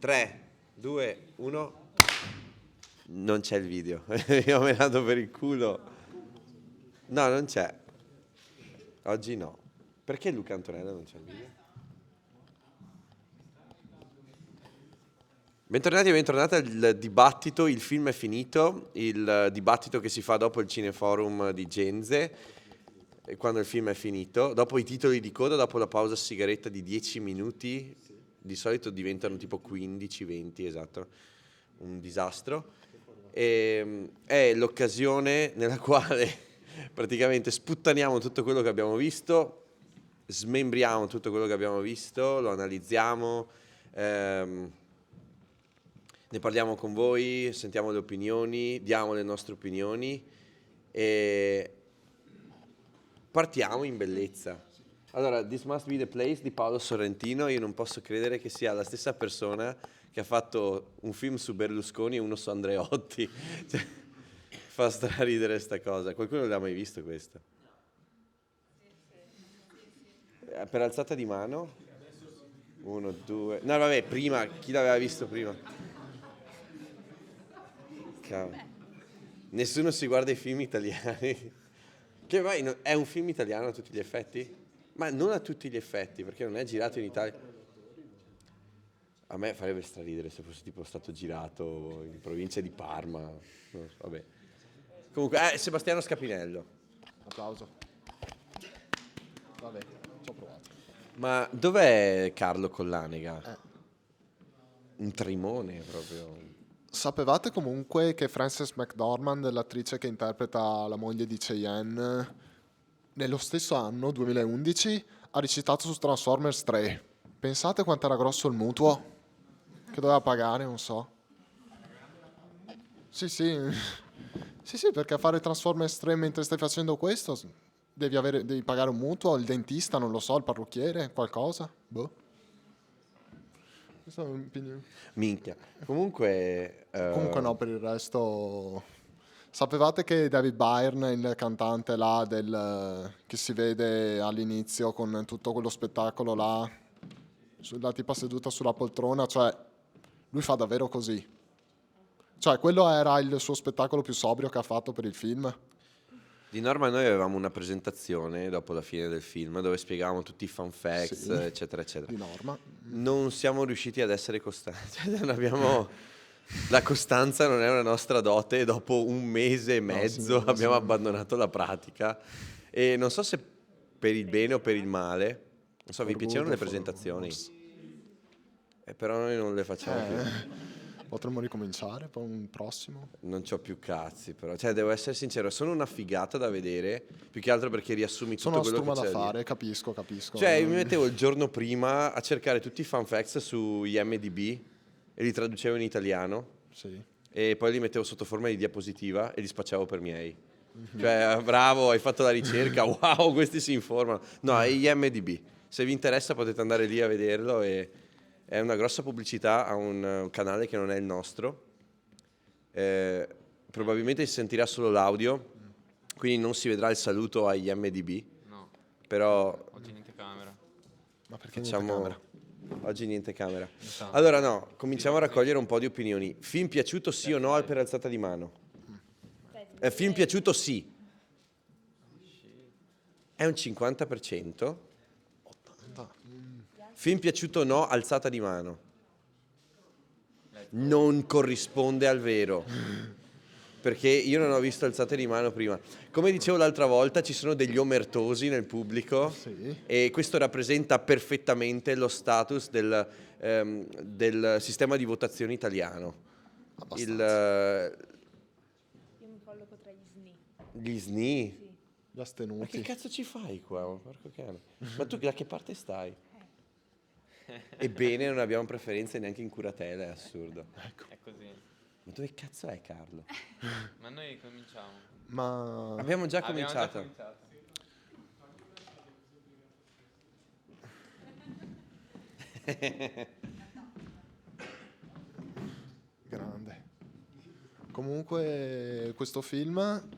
3, 2, 1. Non c'è il video. Io me la do per il culo. No, non c'è. Oggi no. Perché Luca Antonello non c'è il video? Bentornati e bentornate al dibattito. Il film è finito. Il dibattito che si fa dopo il cineforum di Genze. E quando il film è finito, dopo i titoli di coda, dopo la pausa sigaretta di 10 minuti, di solito diventano tipo 15-20, esatto, un disastro. E è l'occasione nella quale praticamente sputtaniamo tutto quello che abbiamo visto, smembriamo tutto quello che abbiamo visto, lo analizziamo, ne parliamo con voi, sentiamo le opinioni, diamo le nostre opinioni e partiamo in bellezza. Allora, This Must Be the Place di Paolo Sorrentino, io non posso credere che sia la stessa persona che ha fatto un film su Berlusconi e uno su Andreotti. Cioè, fa straridere sta cosa. Qualcuno l'ha mai visto questo? Per alzata di mano? 1, 2... No, vabbè, prima, chi l'aveva visto prima? Cavolo. Nessuno si guarda i film italiani. Che vai, è un film italiano a tutti gli effetti? Ma non a tutti gli effetti, perché non è girato in Italia. A me farebbe straridere se fosse tipo stato girato in provincia di Parma. No, vabbè. Comunque, Sebastiano Scapinello. Applauso. Vabbè, ci ho provato. Ma dov'è Carlo Collanega? Un trimone proprio. Sapevate comunque che Frances McDormand, l'attrice che interpreta la moglie di Cheyenne, nello stesso anno, 2011, ha recitato su Transformers 3. Pensate quanto era grosso il mutuo che doveva pagare, non so. Sì, sì. Sì, sì, perché a fare Transformers 3 mentre stai facendo questo devi pagare un mutuo, il dentista, non lo so, il parrucchiere, qualcosa. Boh. Questa è un'opinione. Minchia. Comunque... Comunque no, per il resto... Sapevate che David Byrne, il cantante là che si vede all'inizio con tutto quello spettacolo là, la tipa seduta sulla poltrona, cioè lui fa davvero così. Cioè quello era il suo spettacolo più sobrio che ha fatto per il film. Di norma noi avevamo una presentazione dopo la fine del film dove spiegavamo tutti i fun facts, Sì, eccetera, eccetera. di norma. Non siamo riusciti ad essere costanti. Cioè, non abbiamo... La costanza non è una nostra dote e dopo un mese e mezzo sì, abbiamo sì. abbandonato la pratica. E non so se per il bene o per il male, non so, vi piacevano le presentazioni? Però noi non le facciamo più. Potremmo ricominciare poi un prossimo. Non c'ho più cazzi, però. Cioè, devo essere sincero, sono una figata da vedere, più che altro perché riassumi tutto Sono una quello che struma c'è da lì. fare, capisco. Cioè, mi mettevo il giorno prima a cercare tutti i fun facts su IMDb e li traducevo in italiano Sì. e poi li mettevo sotto forma di diapositiva e li spacciavo per miei. Cioè, bravo, hai fatto la ricerca, wow, questi si informano. No, è IMDb. Se vi interessa potete andare lì a vederlo e è una grossa pubblicità a un canale che non è il nostro. Probabilmente si sentirà solo l'audio, quindi non si vedrà il saluto a IMDb. No, Però oggi niente camera. Ma perché facciamo... niente camera? Oggi niente camera. Esatto. Allora no, cominciamo a raccogliere un po' di opinioni. Film piaciuto sì o no al per alzata di mano? Film piaciuto sì. È un 50%. Film piaciuto no, alzata di mano. Non corrisponde al vero. Perché io non ho visto alzate di mano prima. Come dicevo l'altra volta, ci sono degli omertosi nel pubblico Sì. e questo rappresenta perfettamente lo status del sistema di votazione italiano. Abbastanza. Io mi colloco tra gli SNI. Gli SNI? Sì. Gli Ma astenuti. che cazzo ci fai qua? Porco cane. Ma tu da che parte stai? Ebbene, non abbiamo preferenze neanche in curatela, è assurdo. È così. Ma dove cazzo è Carlo? Ma noi cominciamo. Ma Abbiamo già Abbiamo cominciato. cominciato. grande. Comunque questo film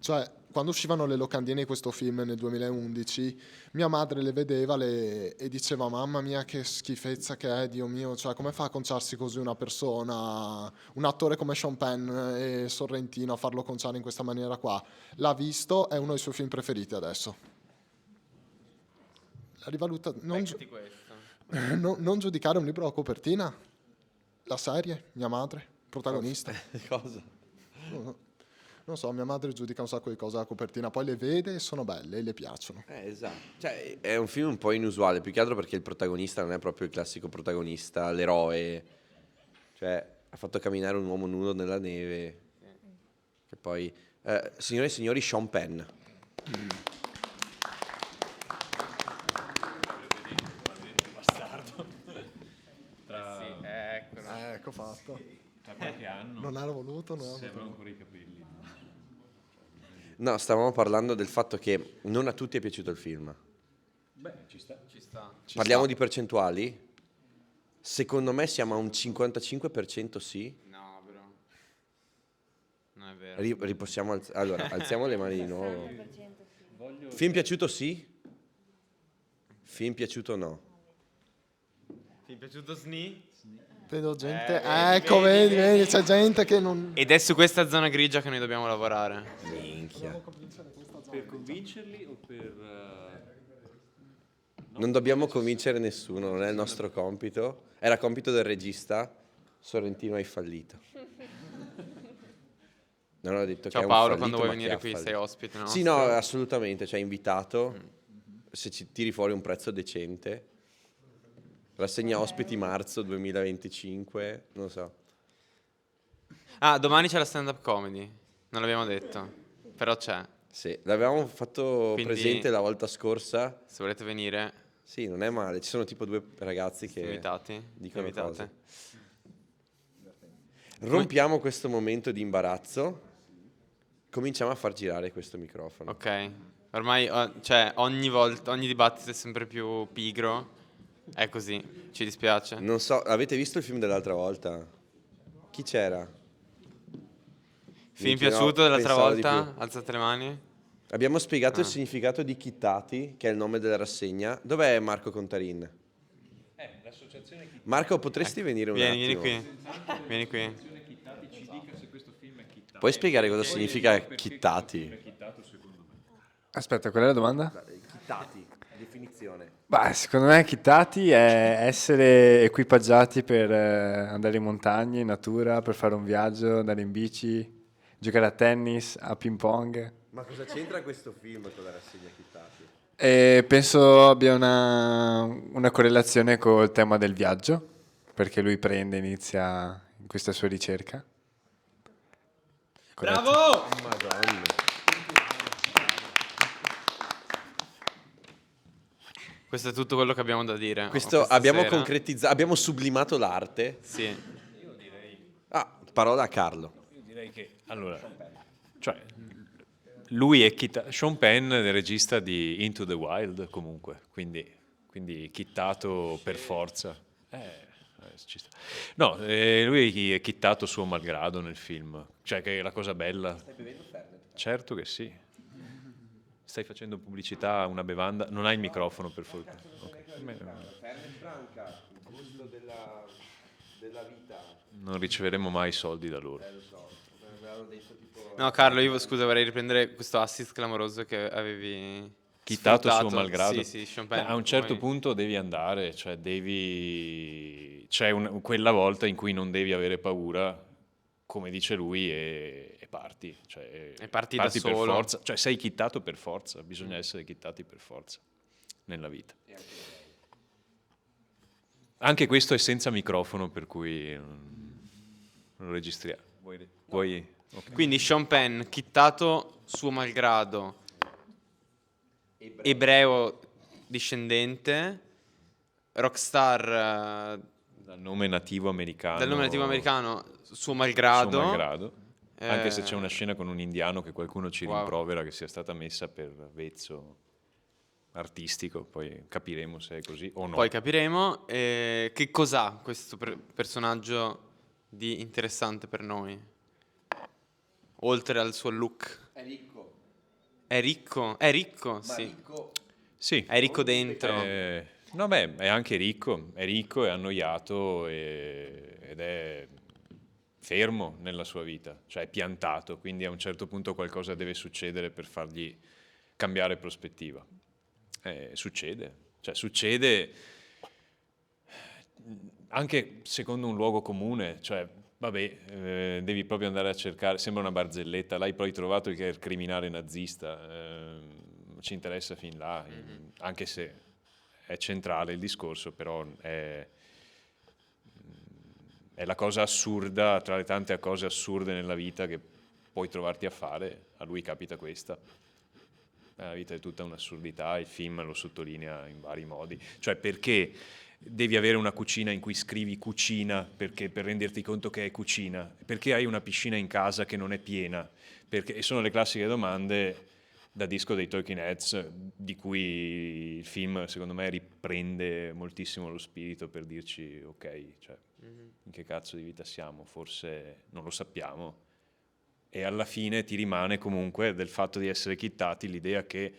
cioè quando uscivano le locandine di questo film nel 2011, mia madre le vedeva e diceva mamma mia che schifezza che è, Dio mio, cioè come fa a conciarsi così una persona, un attore come Sean Penn e Sorrentino a farlo conciare in questa maniera qua. L'ha visto, è uno dei suoi film preferiti adesso. La rivaluta, Beccati questo. non giudicare un libro a copertina, la serie, mia madre, protagonista. Cosa? Non so, mia madre giudica un sacco di cose alla copertina, poi le vede e sono belle e le piacciono. Esatto. Cioè, è un film un po' inusuale, più che altro perché il protagonista non è proprio il classico protagonista, l'eroe. Cioè, ha fatto camminare un uomo nudo nella neve. Che poi... signore e signori, Sean Penn. Sì, eccolo. Ecco fatto. Tra qualche anno Non era voluto, no? servono ancora i capelli. No, stavamo parlando del fatto che non a tutti è piaciuto il film. Beh, ci sta. Ci sta. Parliamo di percentuali? Secondo me siamo a un 55% sì. No, bro. Non è vero. Ripossiamo allora, alziamo le mani di nuovo. 60% sì. Film piaciuto sì? Film piaciuto no. Ti è piaciuto Sni? Vedo gente, vedi, ecco, vedi, vedi, c'è gente che non... Ed è su questa zona grigia che noi dobbiamo lavorare. Minchia. Per convincerli o per... Non dobbiamo convincere nessuno, non è il nostro compito. Era compito del regista. Sorrentino hai fallito. Non ho detto che Ciao è un Paolo, fallito, quando vuoi ma che venire ha qui fallito. sei ospite nostro. Sì, no, assolutamente, ci hai invitato. Se ci tiri fuori un prezzo decente. Rassegna ospiti marzo 2025, non so. Ah, domani c'è la stand-up comedy. Non l'abbiamo detto. Però c'è. Sì, l'avevamo fatto Quindi- presente la volta scorsa. Se volete venire, Sì, non è male. Ci sono tipo 2 ragazzi che invitati. dicono invitate. cose. Rompiamo questo momento di imbarazzo. Cominciamo a far girare questo microfono. Ok. Ormai, cioè, ogni volta, ogni dibattito è sempre più pigro. È così. Ci dispiace. Non so, avete visto il film dell'altra volta? Chi c'era? Film Minchia, no, piaciuto dell'altra pensavo di volta? più. Alzate le mani. Abbiamo spiegato il significato di Chittati, che è il nome della rassegna. Dov'è Marco Contarin? l'associazione Marco, potresti venire un Vieni attimo? qui. Vieni qui. Chittati ci dica se questo film è chittato. Puoi spiegare cosa significa Chittati? È chittato secondo me. Aspetta, qual è la domanda? Chittati, definizione. Beh, secondo me chittati è essere equipaggiati per andare in montagna, in natura, per fare un viaggio, andare in bici, giocare a tennis, a ping pong. Ma cosa c'entra questo film con la rassegna Chittati? E penso abbia una correlazione col tema del viaggio, perché lui inizia in questa sua ricerca. Corretto? Bravo! Madonna. Questo è tutto quello che abbiamo da dire. Questo questa abbiamo sera. concretizzato, abbiamo sublimato l'arte. Sì. Ah, parola a Carlo. Io direi che, allora, cioè, lui è Sean Penn, il regista di Into the Wild, comunque, quindi chittato per forza. Ci sta. No, lui è chittato suo malgrado nel film, cioè che è la cosa bella. Stai bevendo Fernet? Certo che sì. Stai facendo pubblicità a una bevanda? Non hai il microfono, per fortuna. Okay. Fernet Franca, il gusto della vita. Non riceveremo mai soldi da loro. Lo so, mi avevano detto tipo... No, Carlo, io scusa, vorrei riprendere questo assist clamoroso che avevi Chittato sfruttato. suo malgrado. Sì, sì, Sean Penn. A un certo Poi- punto devi andare, cioè c'è quella volta in cui non devi avere paura, come dice lui, e parti. Cioè, E parti da per solo. forza, cioè sei chittato per forza, bisogna essere chittati per forza nella vita. Anche questo è senza microfono, per cui non lo registriamo. Vuoi? Ok. Quindi Sean Penn, chittato suo malgrado, ebreo discendente, rockstar Dal nome nativo americano. dal nome nativo americano, suo malgrado. Suo malgrado. Anche Eh, se c'è una scena con un indiano che qualcuno ci Wow. rimprovera che sia stata messa per vezzo artistico, poi capiremo se è così o no. Poi capiremo che cos'ha questo personaggio di interessante per noi, oltre al suo look. È ricco. È ricco, Ma sì. ricco, Sì. È ricco dentro. No, beh, è anche ricco, è annoiato ed è fermo nella sua vita, cioè è piantato, quindi a un certo punto qualcosa deve succedere per fargli cambiare prospettiva. Succede anche secondo un luogo comune, cioè vabbè, devi proprio andare a cercare, sembra una barzelletta, l'hai poi trovato che è il criminale nazista, ci interessa fin là, anche se è centrale il discorso, però è la cosa assurda, tra le tante cose assurde nella vita che puoi trovarti a fare, a lui capita questa. La vita è tutta un'assurdità, il film lo sottolinea in vari modi. Cioè perché devi avere una cucina in cui scrivi cucina perché, per renderti conto che è cucina? Perché hai una piscina in casa che non è piena? E sono le classiche domande da disco dei Talking Heads, di cui il film secondo me riprende moltissimo lo spirito per dirci ok, cioè, in che cazzo di vita siamo? Forse non lo sappiamo. E alla fine ti rimane comunque del fatto di essere chittati l'idea che,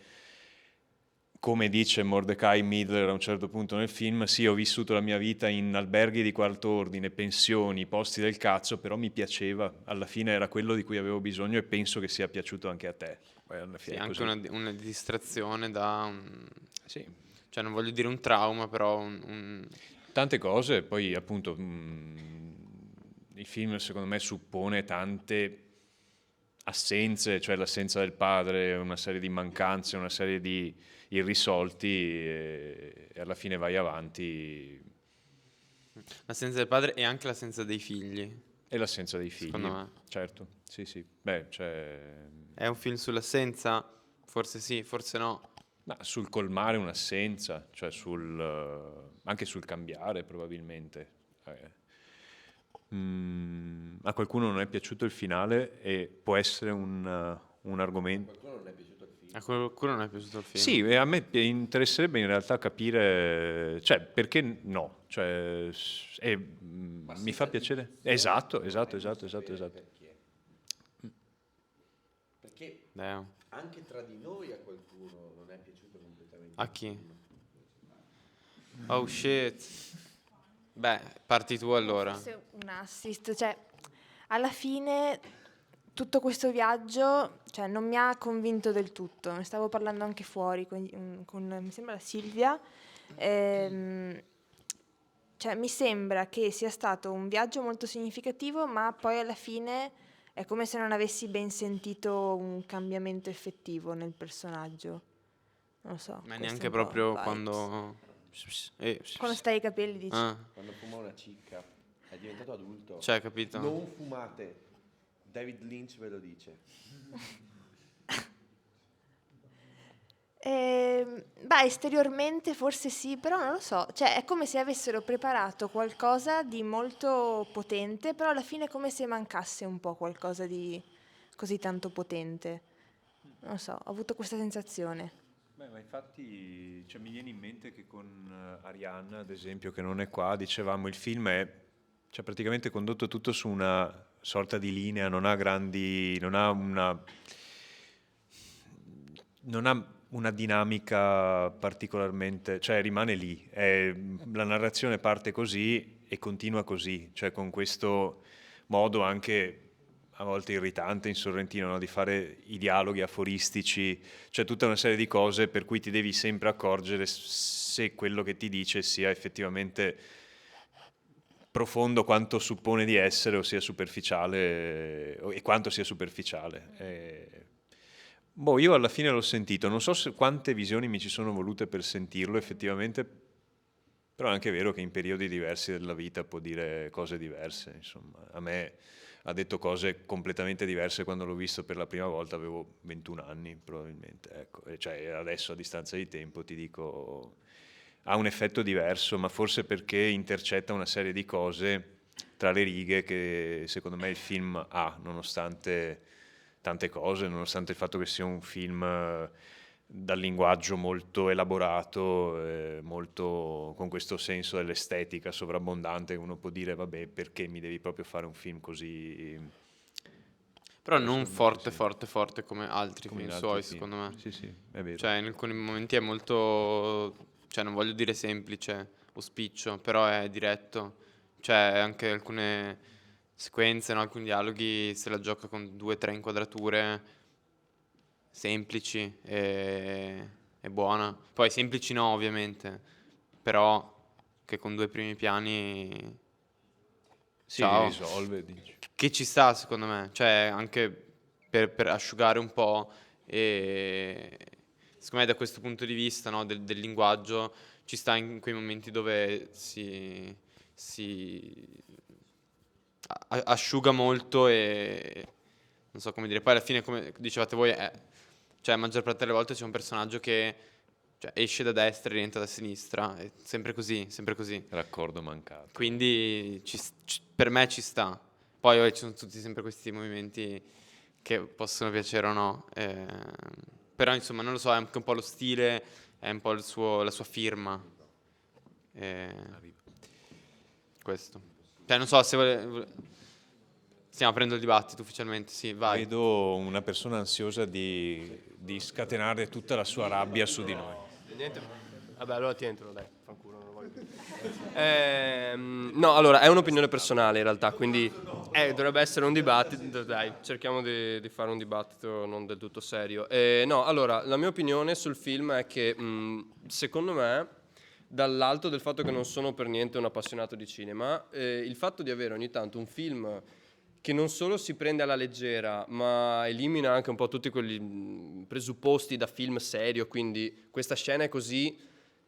come dice Mordecai Midler a un certo punto nel film, sì, ho vissuto la mia vita in alberghi di quarto ordine, pensioni, posti del cazzo, però mi piaceva, alla fine era quello di cui avevo bisogno e penso che sia piaciuto anche a te. Poi alla Sì, fine è anche così. una distrazione da Sì. cioè non voglio dire un trauma, però Tante cose, poi appunto il film secondo me suppone tante assenze, cioè l'assenza del padre, una serie di mancanze, una serie di irrisolti e alla fine vai avanti l'assenza del padre e anche l'assenza dei figli, e l'assenza dei figli. secondo me. Certo, sì, sì. Beh, cioè, È un film sull'assenza? Forse sì, forse no. ma sul colmare un'assenza, cioè anche sul cambiare probabilmente. A qualcuno non è piaciuto il finale e può essere un argomento. qualcuno non è piaciuto il film. A qualcuno non è piaciuto il film? Sì, e a me interesserebbe in realtà capire, cioè, perché no? Cioè, mi fa piacere. Esatto. Perché Dai, anche tra di noi a qualcuno non è piaciuto completamente. a chi? Oh shit. Beh, parti tu allora. Forse un assist, cioè alla fine tutto questo viaggio, cioè, non mi ha convinto del tutto. Ne stavo parlando anche fuori con mi sembra la Silvia. Cioè, mi sembra che sia stato un viaggio molto significativo, ma poi alla fine è come se non avessi ben sentito un cambiamento effettivo nel personaggio. Non lo so. Ma questo neanche è un po' proprio vibes. quando... Quando stai i capelli dici. Ah, Quando fuma una cicca è diventato adulto. cioè, capito? Non fumate. David Lynch ve lo dice. Beh, esteriormente forse sì, però non lo so, cioè è come se avessero preparato qualcosa di molto potente, però alla fine è come se mancasse un po' qualcosa di così tanto potente. Non lo so, ho avuto questa sensazione. Beh, ma infatti mi viene in mente che con Arianna, ad esempio, che non è qua, dicevamo il film è praticamente condotto tutto su una sorta di linea, non ha una dinamica particolarmente, cioè rimane lì, la narrazione parte così e continua così, cioè con questo modo anche a volte irritante in Sorrentino, no? Di fare i dialoghi aforistici, cioè tutta una serie di cose per cui ti devi sempre accorgere se quello che ti dice sia effettivamente profondo quanto suppone di essere o sia superficiale e quanto sia superficiale. Io alla fine l'ho sentito, non so quante visioni mi ci sono volute per sentirlo effettivamente, però è anche vero che in periodi diversi della vita può dire cose diverse, insomma. A me ha detto cose completamente diverse quando l'ho visto per la prima volta, avevo 21 anni probabilmente, ecco. E cioè adesso a distanza di tempo ti dico, ha un effetto diverso, ma forse perché intercetta una serie di cose tra le righe che secondo me il film ha, nonostante tante cose, nonostante il fatto che sia un film dal linguaggio molto elaborato, molto con questo senso dell'estetica sovrabbondante, uno può dire vabbè, perché mi devi proprio fare un film così? Però non forte, forte, forte come altri Come in film altri suoi, film. secondo me. Sì, sì, è vero. Cioè, in alcuni momenti è molto, cioè, non voglio dire semplice o spiccio, però è diretto. Cioè, anche alcune sequenze, no, alcuni dialoghi se la gioca con 2 o 3 inquadrature semplici e buona. Poi semplici no, ovviamente, però che con 2 primi piani, Sì, li ciao, risolve, dici. che ci sta secondo me, cioè anche per asciugare un po' e secondo me da questo punto di vista, no, del linguaggio ci sta in quei momenti dove si asciuga molto e non so come dire. Poi alla fine, come dicevate voi, cioè la maggior parte delle volte c'è un personaggio che cioè, esce da destra e rientra da sinistra, è sempre così, sempre così. Raccordo mancato. Quindi per me ci sta. Poi ci sono tutti sempre questi movimenti che possono piacere o no. Però insomma, non lo so, è anche un po' lo stile, è un po' la sua firma. Questo. Cioè, non so se stiamo aprendo il dibattito ufficialmente, sì, vai. Vedo una persona ansiosa di scatenare tutta la sua rabbia su di noi. Niente. Vabbè, allora ti entro, dai, fanculo, non lo voglio più. No, allora, è un'opinione personale in realtà, quindi dovrebbe essere un dibattito, dai, cerchiamo di fare un dibattito non del tutto serio. No, allora, la mia opinione sul film è che, secondo me, dall'alto del fatto che non sono per niente un appassionato di cinema, il fatto di avere ogni tanto un film che non solo si prende alla leggera, ma elimina anche un po' tutti quelli presupposti da film serio, quindi questa scena è così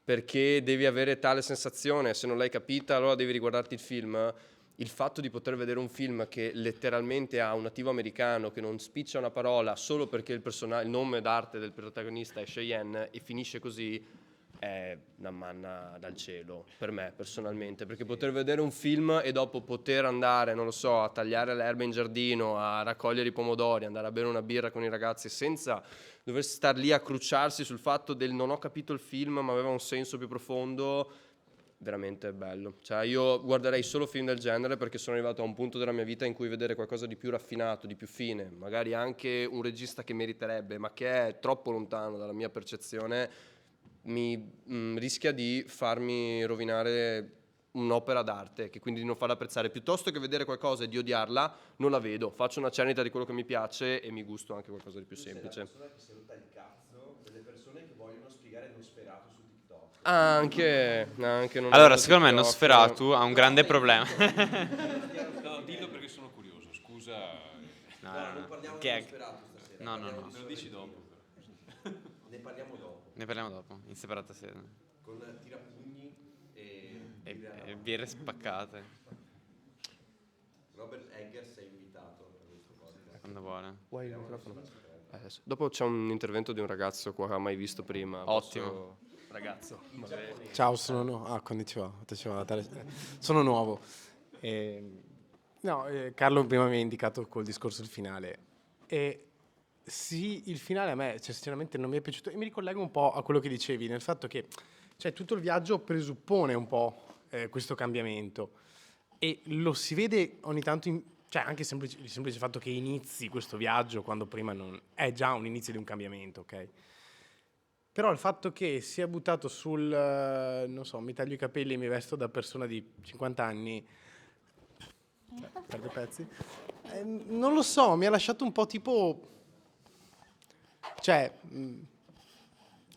perché devi avere tale sensazione, se non l'hai capita allora devi riguardarti il film. Il fatto di poter vedere un film che letteralmente ha un nativo americano che non spiccia una parola solo perché il nome d'arte del protagonista è Cheyenne e finisce così, è una manna dal cielo per me personalmente, perché poter vedere un film e dopo poter andare, non lo so, a tagliare le erbe in giardino, a raccogliere i pomodori, andare a bere una birra con i ragazzi senza dover star lì a crucciarsi sul fatto del non ho capito il film ma aveva un senso più profondo, veramente bello. Cioè io guarderei solo film del genere perché sono arrivato a un punto della mia vita in cui vedere qualcosa di più raffinato, di più fine, magari anche un regista che meriterebbe ma che è troppo lontano dalla mia percezione, rischia di farmi rovinare un'opera d'arte, che quindi non farla apprezzare. Piuttosto che vedere qualcosa e di odiarla, non la vedo, faccio una cernita di quello che mi piace e mi gusto anche qualcosa di più semplice. Sei la persona che si è rotta il cazzo delle persone che vogliono spiegare Nosferatu su TikTok. Anche non Allora, ho secondo me TikTok. Nosferatu ha un grande problema. No, dillo perché sono curioso, scusa. No, Non parliamo di Gag. Nosferatu stasera. No, no, parliamo no. di Me lo dici dopo. Ne parliamo dopo. Ne parliamo dopo, in separata sede. Con tirapugni e E birre spaccate, Robert Eggers è invitato a questo podcast. quando vuole. Vuoi il microfono? Adesso. Dopo c'è un intervento di un ragazzo qua che ha mai visto prima. Ottimo. Ragazzo. Ciao, konnichiwa. Sono nuovo. Carlo prima mi ha indicato col discorso del finale. E sì, il finale a me, cioè, sinceramente non mi è piaciuto. E mi ricollego un po' a quello che dicevi, nel fatto che cioè, tutto il viaggio presuppone un po' questo cambiamento. E lo si vede ogni tanto, cioè anche il semplice fatto che inizi questo viaggio quando prima non è già un inizio di un cambiamento, ok? Però il fatto che sia buttato sul, non so, mi taglio i capelli e mi vesto da persona di 50 anni, perde pezzi, non lo so, mi ha lasciato un po' tipo, cioè,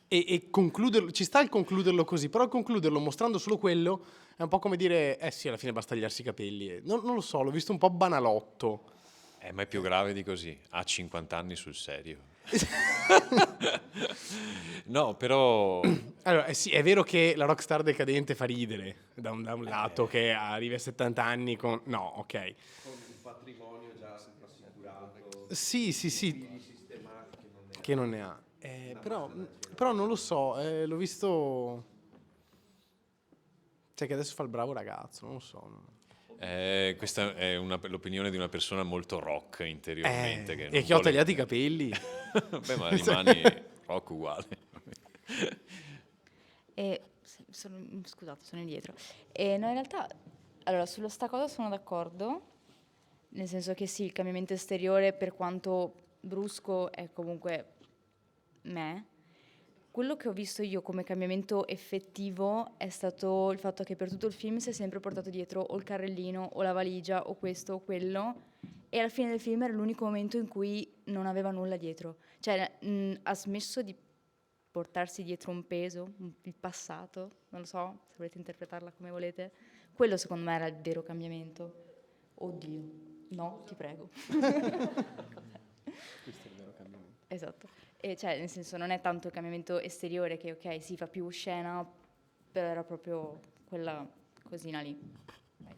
e concluderlo, ci sta il concluderlo così, però il concluderlo mostrando solo quello è un po' come dire, sì, alla fine basta tagliarsi i capelli. Non lo so, l'ho visto un po' banalotto. Ma è più grave di così. Ha 50 anni sul serio. No, però... Allora, sì, è vero che la rockstar decadente fa ridere da un lato, che arrivi a 70 anni con... No, ok. Con un patrimonio già assicurato. Sì, Figli sistemati che non ne ha. Però non lo so, l'ho visto... Cioè che adesso fa il bravo ragazzo, non lo so. questa è l'opinione di una persona molto rock interiormente. Che E non che ho vuole- tagliato i capelli. Beh, ma rimani rock uguale. Scusate, sono indietro. No, in realtà, allora, sullo sta cosa sono d'accordo, nel senso che sì, il cambiamento esteriore, per quanto brusco, è comunque me. Quello che ho visto io come cambiamento effettivo è stato il fatto che per tutto il film si è sempre portato dietro o il carrellino o la valigia o questo o quello, e alla fine del film era l'unico momento in cui non aveva nulla dietro. Cioè ha smesso di portarsi dietro un peso, il passato, non lo so, se volete interpretarla come volete. Quello secondo me era il vero cambiamento. Oddio, no, ti prego. Questo è il vero cambiamento. Esatto. E cioè, nel senso, non è tanto il cambiamento esteriore che, ok, si fa più scena, però era proprio quella cosina lì. Vai.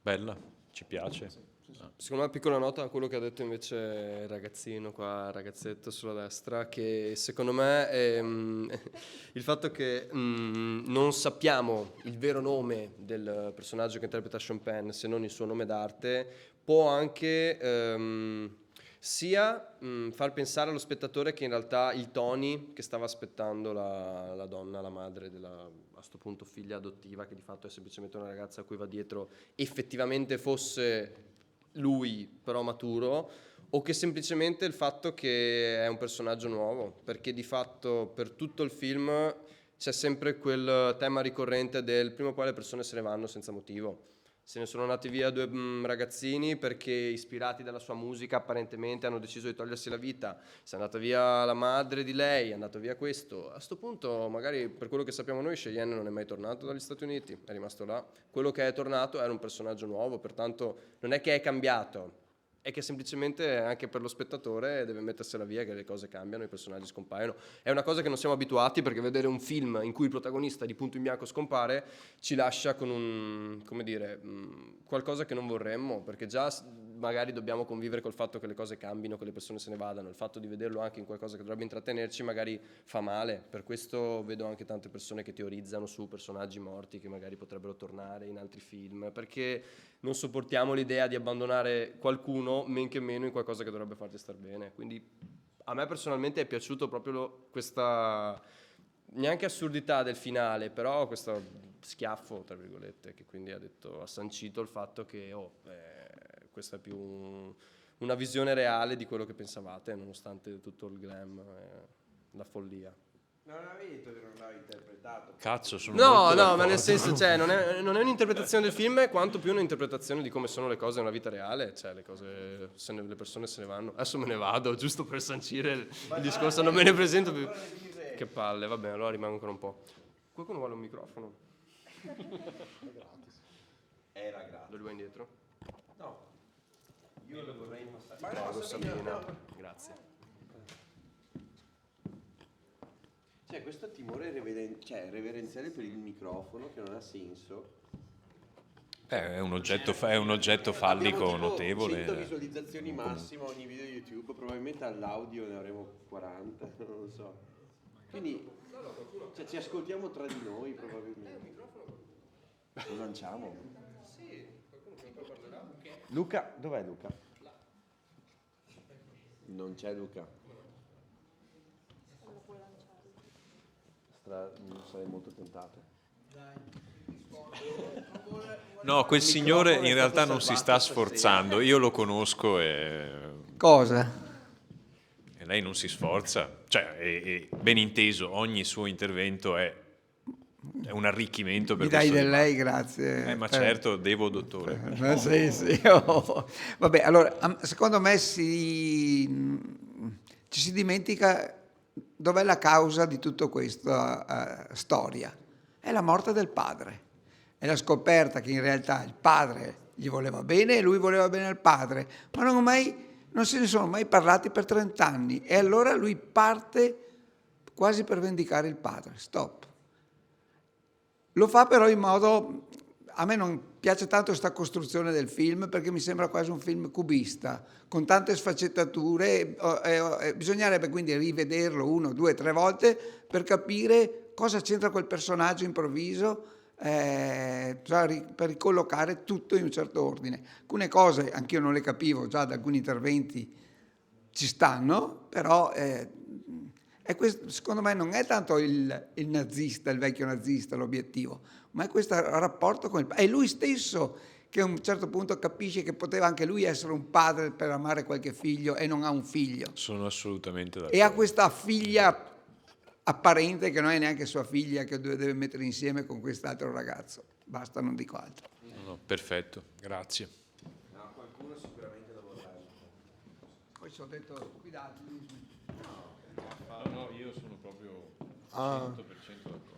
Bella, ci piace. Secondo me, piccola nota a quello che ha detto invece il ragazzino qua, il ragazzetto sulla destra, che secondo me è, il fatto che non sappiamo il vero nome del personaggio che interpreta Sean Penn, se non il suo nome d'arte, può anche sia far pensare allo spettatore che in realtà il Tony che stava aspettando la donna, la madre della, a sto punto, figlia adottiva, che di fatto è semplicemente una ragazza a cui va dietro, effettivamente fosse lui però maturo, o che semplicemente il fatto che è un personaggio nuovo, perché di fatto per tutto il film c'è sempre quel tema ricorrente del prima o poi le persone se ne vanno senza motivo. Se ne sono andati via due ragazzini perché ispirati dalla sua musica apparentemente hanno deciso di togliersi la vita, si è andata via la madre di lei, è andato via questo. A sto punto magari, per quello che sappiamo noi, Cheyenne non è mai tornato dagli Stati Uniti, è rimasto là. Quello che è tornato era un personaggio nuovo, pertanto non è che è cambiato, è che semplicemente anche per lo spettatore deve mettersela via, che le cose cambiano, i personaggi scompaiono. È una cosa che non siamo abituati, perché vedere un film in cui il protagonista di punto in bianco scompare ci lascia con un, come dire, qualcosa che non vorremmo, perché già magari dobbiamo convivere col fatto che le cose cambino, che le persone se ne vadano. Il fatto di vederlo anche in qualcosa che dovrebbe intrattenerci magari fa male. Per questo vedo anche tante persone che teorizzano su personaggi morti che magari potrebbero tornare in altri film, perché non sopportiamo l'idea di abbandonare qualcuno, men che meno in qualcosa che dovrebbe farti star bene. Quindi a me personalmente è piaciuto proprio questa, neanche assurdità del finale, però questo schiaffo, tra virgolette, che quindi ha sancito il fatto che questa è più una visione reale di quello che pensavate, nonostante tutto il glam e la follia. Non avevi detto che non l'avevi interpretato. Cazzo, sono No, molto ma d'accordo. nel senso, cioè, non è un'interpretazione del film, quanto più un'interpretazione di come sono le cose nella vita reale. Cioè, le cose, le persone se ne vanno. Adesso me ne vado, giusto per sancire il discorso, non me ne presento più. Che palle, va bene, allora rimango ancora un po'. Qualcuno vuole un microfono? Era gratis. Lo rivuoi indietro? No. Io lo vorrei passare. Prego, Sabina. Grazie. Cioè, questo timore reverenziale per il microfono che non ha senso. È un oggetto fallico Abbiamo tipo notevole. 100 visualizzazioni massimo ogni video YouTube, probabilmente all'audio ne avremo 40, non lo so. Quindi cioè, ci ascoltiamo tra di noi probabilmente. Lo lanciamo? Sì, Luca, dov'è Luca? Non c'è Luca. Sarei molto tentato. No, quel signore in realtà non si sta sforzando. Io lo conosco e Cosa? lei non si sforza. Cioè, ben inteso, ogni suo intervento è un arricchimento per Mi dai questo del lei, dibattito. grazie. Ma certo, devo, dottore. Sì, sì. Oh. Vabbè, allora, secondo me ci si dimentica dov'è la causa di tutta questa storia. È la morte del padre. È la scoperta che in realtà il padre gli voleva bene e lui voleva bene al padre, ma non se ne sono mai parlati per 30 anni. E allora lui parte quasi per vendicare il padre. Stop. Lo fa però in modo... A me non piace tanto questa costruzione del film perché mi sembra quasi un film cubista, con tante sfaccettature. Bisognerebbe quindi rivederlo 1, 2, 3 volte per capire cosa c'entra quel personaggio improvviso, per ricollocare tutto in un certo ordine. Alcune cose anch'io non le capivo, già da alcuni interventi ci stanno, però secondo me non è tanto il nazista, il vecchio nazista l'obiettivo, ma è questo rapporto con è lui stesso che a un certo punto capisce che poteva anche lui essere un padre per amare qualche figlio e non ha un figlio. Sono assolutamente d'accordo. E ha questa figlia apparente che non è neanche sua figlia, che deve mettere insieme con quest'altro ragazzo. Basta, non dico altro. No, perfetto, grazie. No, qualcuno sicuramente lo vorrà. Poi ci ho detto, scusate. No, io sono proprio 100% d'accordo.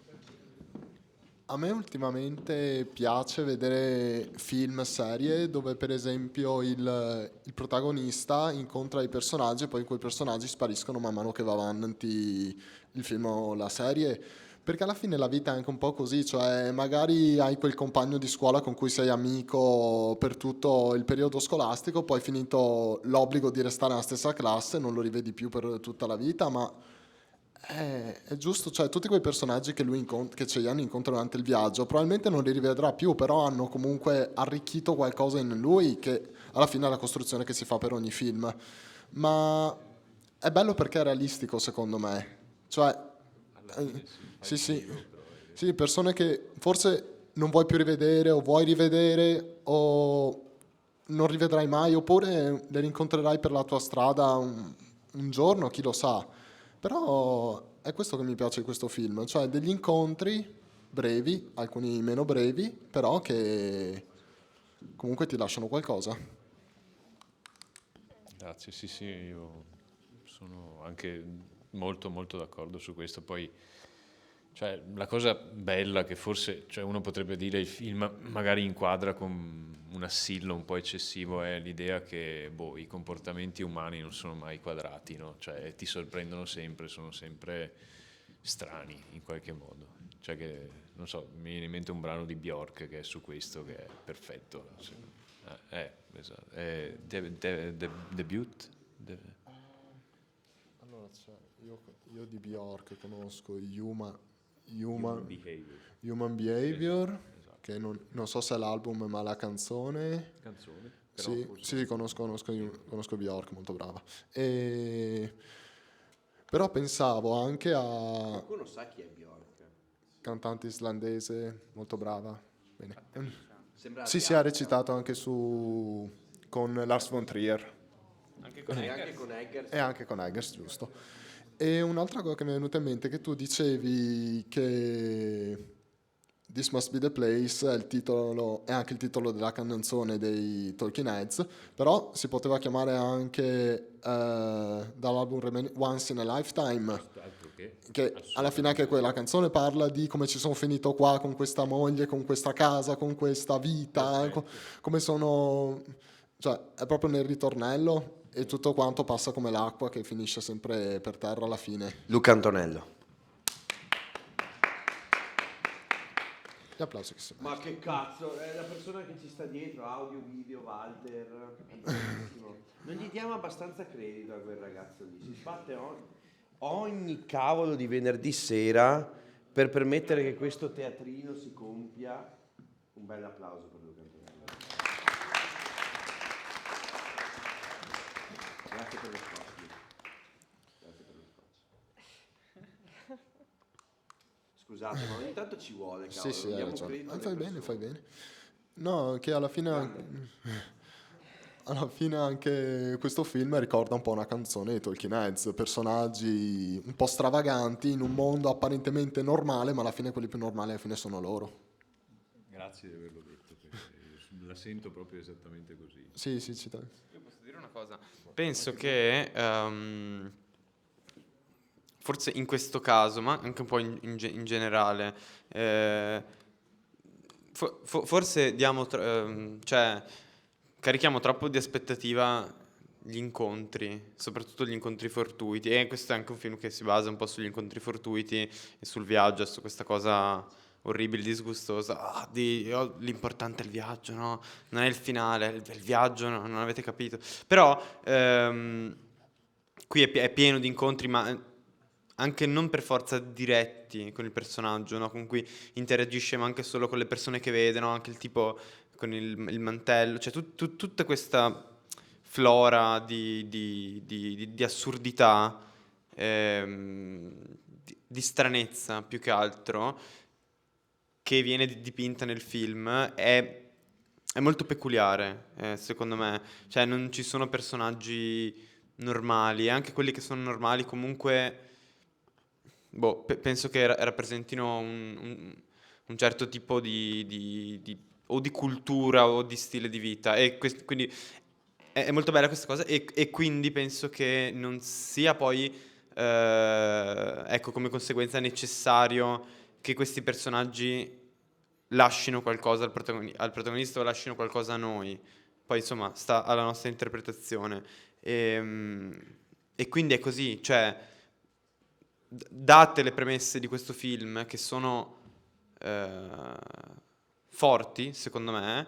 A me ultimamente piace vedere film, serie, dove per esempio il protagonista incontra i personaggi e poi quei personaggi spariscono man mano che va avanti il film o la serie. Perché alla fine la vita è anche un po' così, cioè magari hai quel compagno di scuola con cui sei amico per tutto il periodo scolastico, poi finito l'obbligo di restare nella stessa classe, non lo rivedi più per tutta la vita, ma è giusto, cioè tutti quei personaggi che che Cheyenne incontra durante il viaggio, probabilmente non li rivedrà più, però hanno comunque arricchito qualcosa in lui che alla fine è la costruzione che si fa per ogni film. Ma è bello perché è realistico, secondo me. Cioè, sì, persone che forse non vuoi più rivedere o vuoi rivedere o non rivedrai mai, oppure le rincontrerai per la tua strada un giorno, chi lo sa. Però è questo che mi piace di questo film, cioè degli incontri brevi, alcuni meno brevi, però che comunque ti lasciano qualcosa. Grazie, sì, io sono anche molto molto d'accordo su questo. Poi, cioè, la cosa bella che forse, cioè, uno potrebbe dire il film magari inquadra con un assillo un po' eccessivo è l'idea che i comportamenti umani non sono mai quadrati, no? Cioè, ti sorprendono sempre, sono sempre strani in qualche modo. Cioè che, non so, mi viene in mente un brano di Bjork che è su questo, che è perfetto. Esatto. Debut? Allora, io di Bjork conosco Human Behavior, che non so se è l'album ma la canzone. Però sì, conosco Bjork, molto brava. Però pensavo anche a Qualcuno sa chi è Bjork? cantante islandese, molto brava. Bene. Sembra Sì, ha recitato anche con Lars von Trier. anche con Eggers. E anche con Eggers, giusto. E un'altra cosa che mi è venuta in mente è che tu dicevi che This Must Be the Place è anche il titolo della canzone dei Talking Heads, però si poteva chiamare anche dall'album Once in a Lifetime, che alla fine anche quella canzone parla di come ci sono finito qua con questa moglie, con questa casa, con questa vita, come sono... Cioè, è proprio nel ritornello e tutto quanto passa come l'acqua che finisce sempre per terra alla fine. Luca Antonello. Gli applausi che si... Ma che cazzo, è la persona che ci sta dietro, audio, video, Walter. Non gli diamo abbastanza credito a quel ragazzo lì. Si sbatte ogni cavolo di venerdì sera per permettere che questo teatrino si compia. Un bel applauso per Luca Antonello. Grazie per lo scotch. Grazie per lo scotch. Scusate, ma ogni tanto ci vuole, cavolo. Sì, hai diamo ragione. credito alle Fai persone. bene. No, che alla fine anche questo film ricorda un po' una canzone di Talking Heads, personaggi un po' stravaganti in un mondo apparentemente normale, ma alla fine quelli più normali alla fine sono loro. Grazie di averlo detto, perché la sento proprio esattamente così. Sì, Io posso dire una cosa? Penso che forse in questo caso, ma anche un po' in generale, forse cioè, carichiamo troppo di aspettativa gli incontri, soprattutto gli incontri fortuiti, e questo è anche un film che si basa un po' sugli incontri fortuiti e sul viaggio, su questa cosa orribile, disgustosa, l'importante è il viaggio, no? Non è il finale, è il viaggio, no? Non avete capito. Però qui è pieno di incontri, ma anche non per forza diretti con il personaggio, no? Con cui interagisce, ma anche solo con le persone che vede, no? Anche il tipo con il mantello, cioè tutta questa flora di assurdità, di stranezza più che altro, che viene dipinta nel film, è è molto peculiare, secondo me. Cioè, non ci sono personaggi normali, e anche quelli che sono normali comunque, boh, penso che rappresentino un certo tipo o di cultura o di stile di vita. E quindi è molto bella questa cosa, e quindi penso che non sia poi, ecco, come conseguenza necessario che questi personaggi lasciano qualcosa al protagonista o lasciano qualcosa a noi. Poi insomma sta alla nostra interpretazione. E quindi è così, cioè, date le premesse di questo film, che sono forti, secondo me,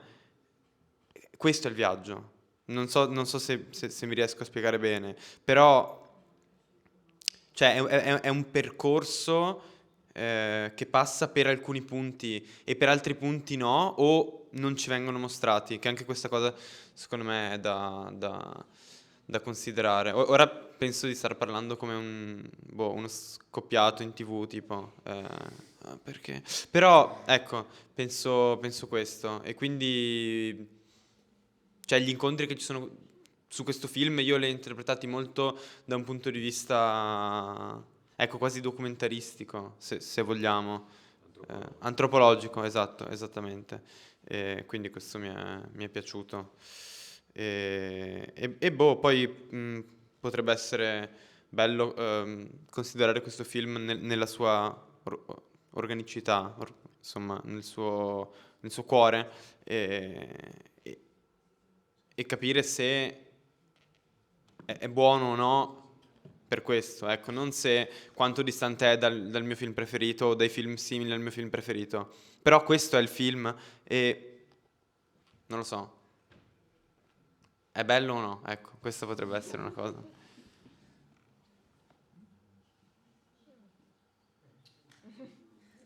questo è il viaggio. Non so se mi riesco a spiegare bene, però cioè, è un percorso che passa per alcuni punti e per altri punti no, o non ci vengono mostrati, che anche questa cosa secondo me è da considerare. Ora penso di star parlando come uno scoppiato in TV, tipo, perché? Però, ecco, penso questo, e quindi, cioè, gli incontri che ci sono su questo film io li ho interpretati molto da un punto di vista, ecco, quasi documentaristico, se vogliamo. Antropologico, esatto, esattamente. E quindi questo mi è piaciuto. E boh, poi potrebbe essere bello considerare questo film nella sua organicità, insomma, nel suo cuore, e capire se è buono o no per questo, ecco, non se quanto distante è dal mio film preferito o dai film simili al mio film preferito. Però questo è il film e non lo so. È bello o no? Ecco, questa potrebbe essere una cosa.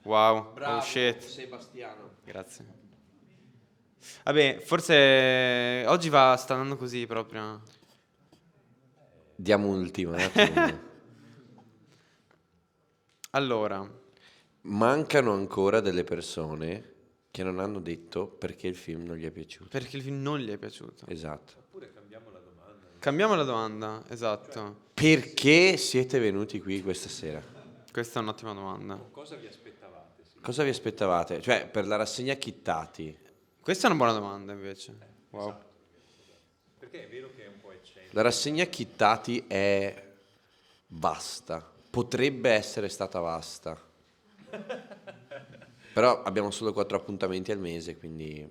Wow, Bravo, oh shit. Sebastiano. Grazie. Vabbè, forse oggi sta andando così proprio. Diamo un ultimo attimo. Allora, Mancano ancora delle persone che non hanno detto perché il film non gli è piaciuto. perché il film non gli è piaciuto. Esatto. Cambiamo la domanda, esatto. Perché siete venuti qui questa sera? Questa è un'ottima domanda. Cosa vi aspettavate? Cioè, per la rassegna Chittati. Questa è una buona domanda invece. Wow. Perché è vero che è un po' eccentrico. La rassegna Chittati è vasta. Potrebbe essere stata vasta. Però abbiamo solo 4 appuntamenti al mese, quindi...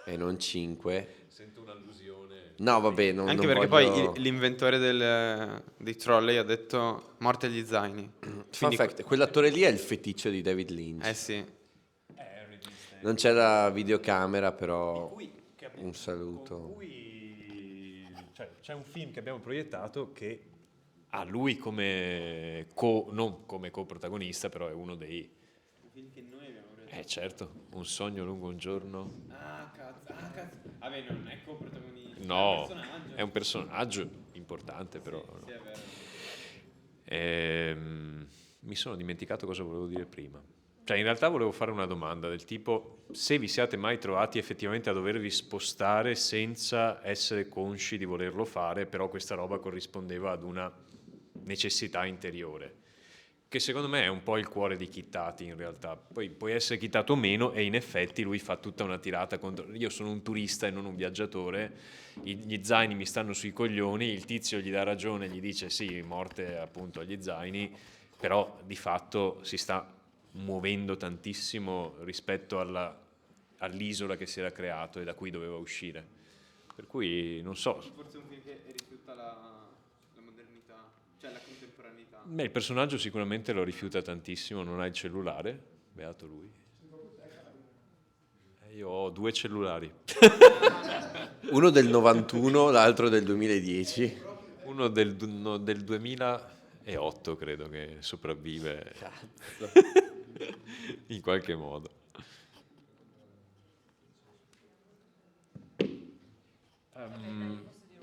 E non 5. Sento un'allusione. No, vabbè, non Anche non perché voglio... poi l'inventore dei trolley ha detto morte agli zaini. Fun Quindi- fact, quell'attore lì è il feticcio di David Lynch. Eh sì. Non c'è la videocamera, però un saluto. Cioè, c'è un film che abbiamo proiettato che ha lui come non come coprotagonista, però è uno dei... certo, Un sogno lungo un giorno. Ah, cazzo. Vabbè, non è coprotagonista. No, è un personaggio importante, però. Sì, è vero. Mi sono dimenticato cosa volevo dire prima. Cioè, in realtà volevo fare una domanda del tipo: se vi siete mai trovati effettivamente a dovervi spostare senza essere consci di volerlo fare, però questa roba corrispondeva ad una necessità interiore, che secondo me è un po' il cuore di Chittati in realtà. Poi puoi essere chittato o meno, e in effetti lui fa tutta una tirata contro: io sono un turista e non un viaggiatore, gli zaini mi stanno sui coglioni, il tizio gli dà ragione, gli dice sì, morte appunto agli zaini, però di fatto si sta muovendo tantissimo rispetto all'isola che si era creato e da cui doveva uscire. Per cui non so. Forse è un film che rifiuta la modernità, cioè la contemporaneità. Beh, il personaggio sicuramente lo rifiuta tantissimo, non ha il cellulare, beato lui. Io ho 2 cellulari, Uno del 91, l'altro del 2010. uno del 2008 credo, che sopravvive in qualche modo.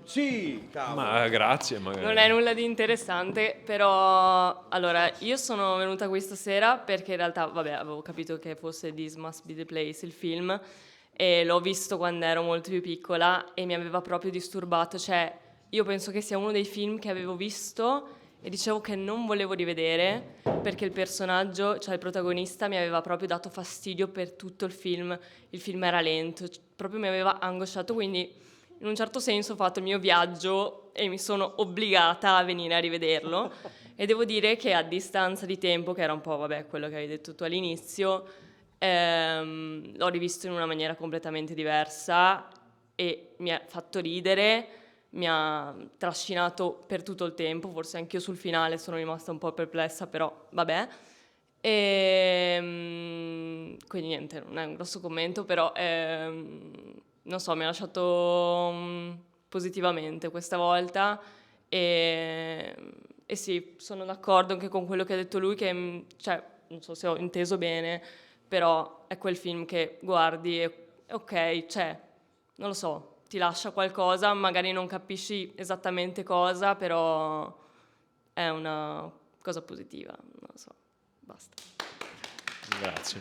Sì, Ma grazie, magari. Non è nulla di interessante, però allora io sono venuta qui stasera perché in realtà, vabbè, avevo capito che fosse This Must Be the Place, il film, e l'ho visto quando ero molto più piccola e mi aveva proprio disturbato, cioè io penso che sia uno dei film che avevo visto e dicevo che non volevo rivedere perché il personaggio, cioè il protagonista, mi aveva proprio dato fastidio per tutto il film era lento, proprio mi aveva angosciato, quindi in un certo senso ho fatto il mio viaggio e mi sono obbligata a venire a rivederlo e devo dire che a distanza di tempo, che era un po' quello che hai detto tu all'inizio, l'ho rivisto in una maniera completamente diversa e mi ha fatto ridere, mi ha trascinato per tutto il tempo, forse anch'io sul finale sono rimasta un po' perplessa, però vabbè. Quindi niente, non è un grosso commento, però non so, mi ha lasciato positivamente questa volta e sì, sono d'accordo anche con quello che ha detto lui, che cioè, non so se ho inteso bene, però è quel film che guardi e ok, cioè, non lo so, ti lascia qualcosa, magari non capisci esattamente cosa, però è una cosa positiva, non lo so, basta. Grazie.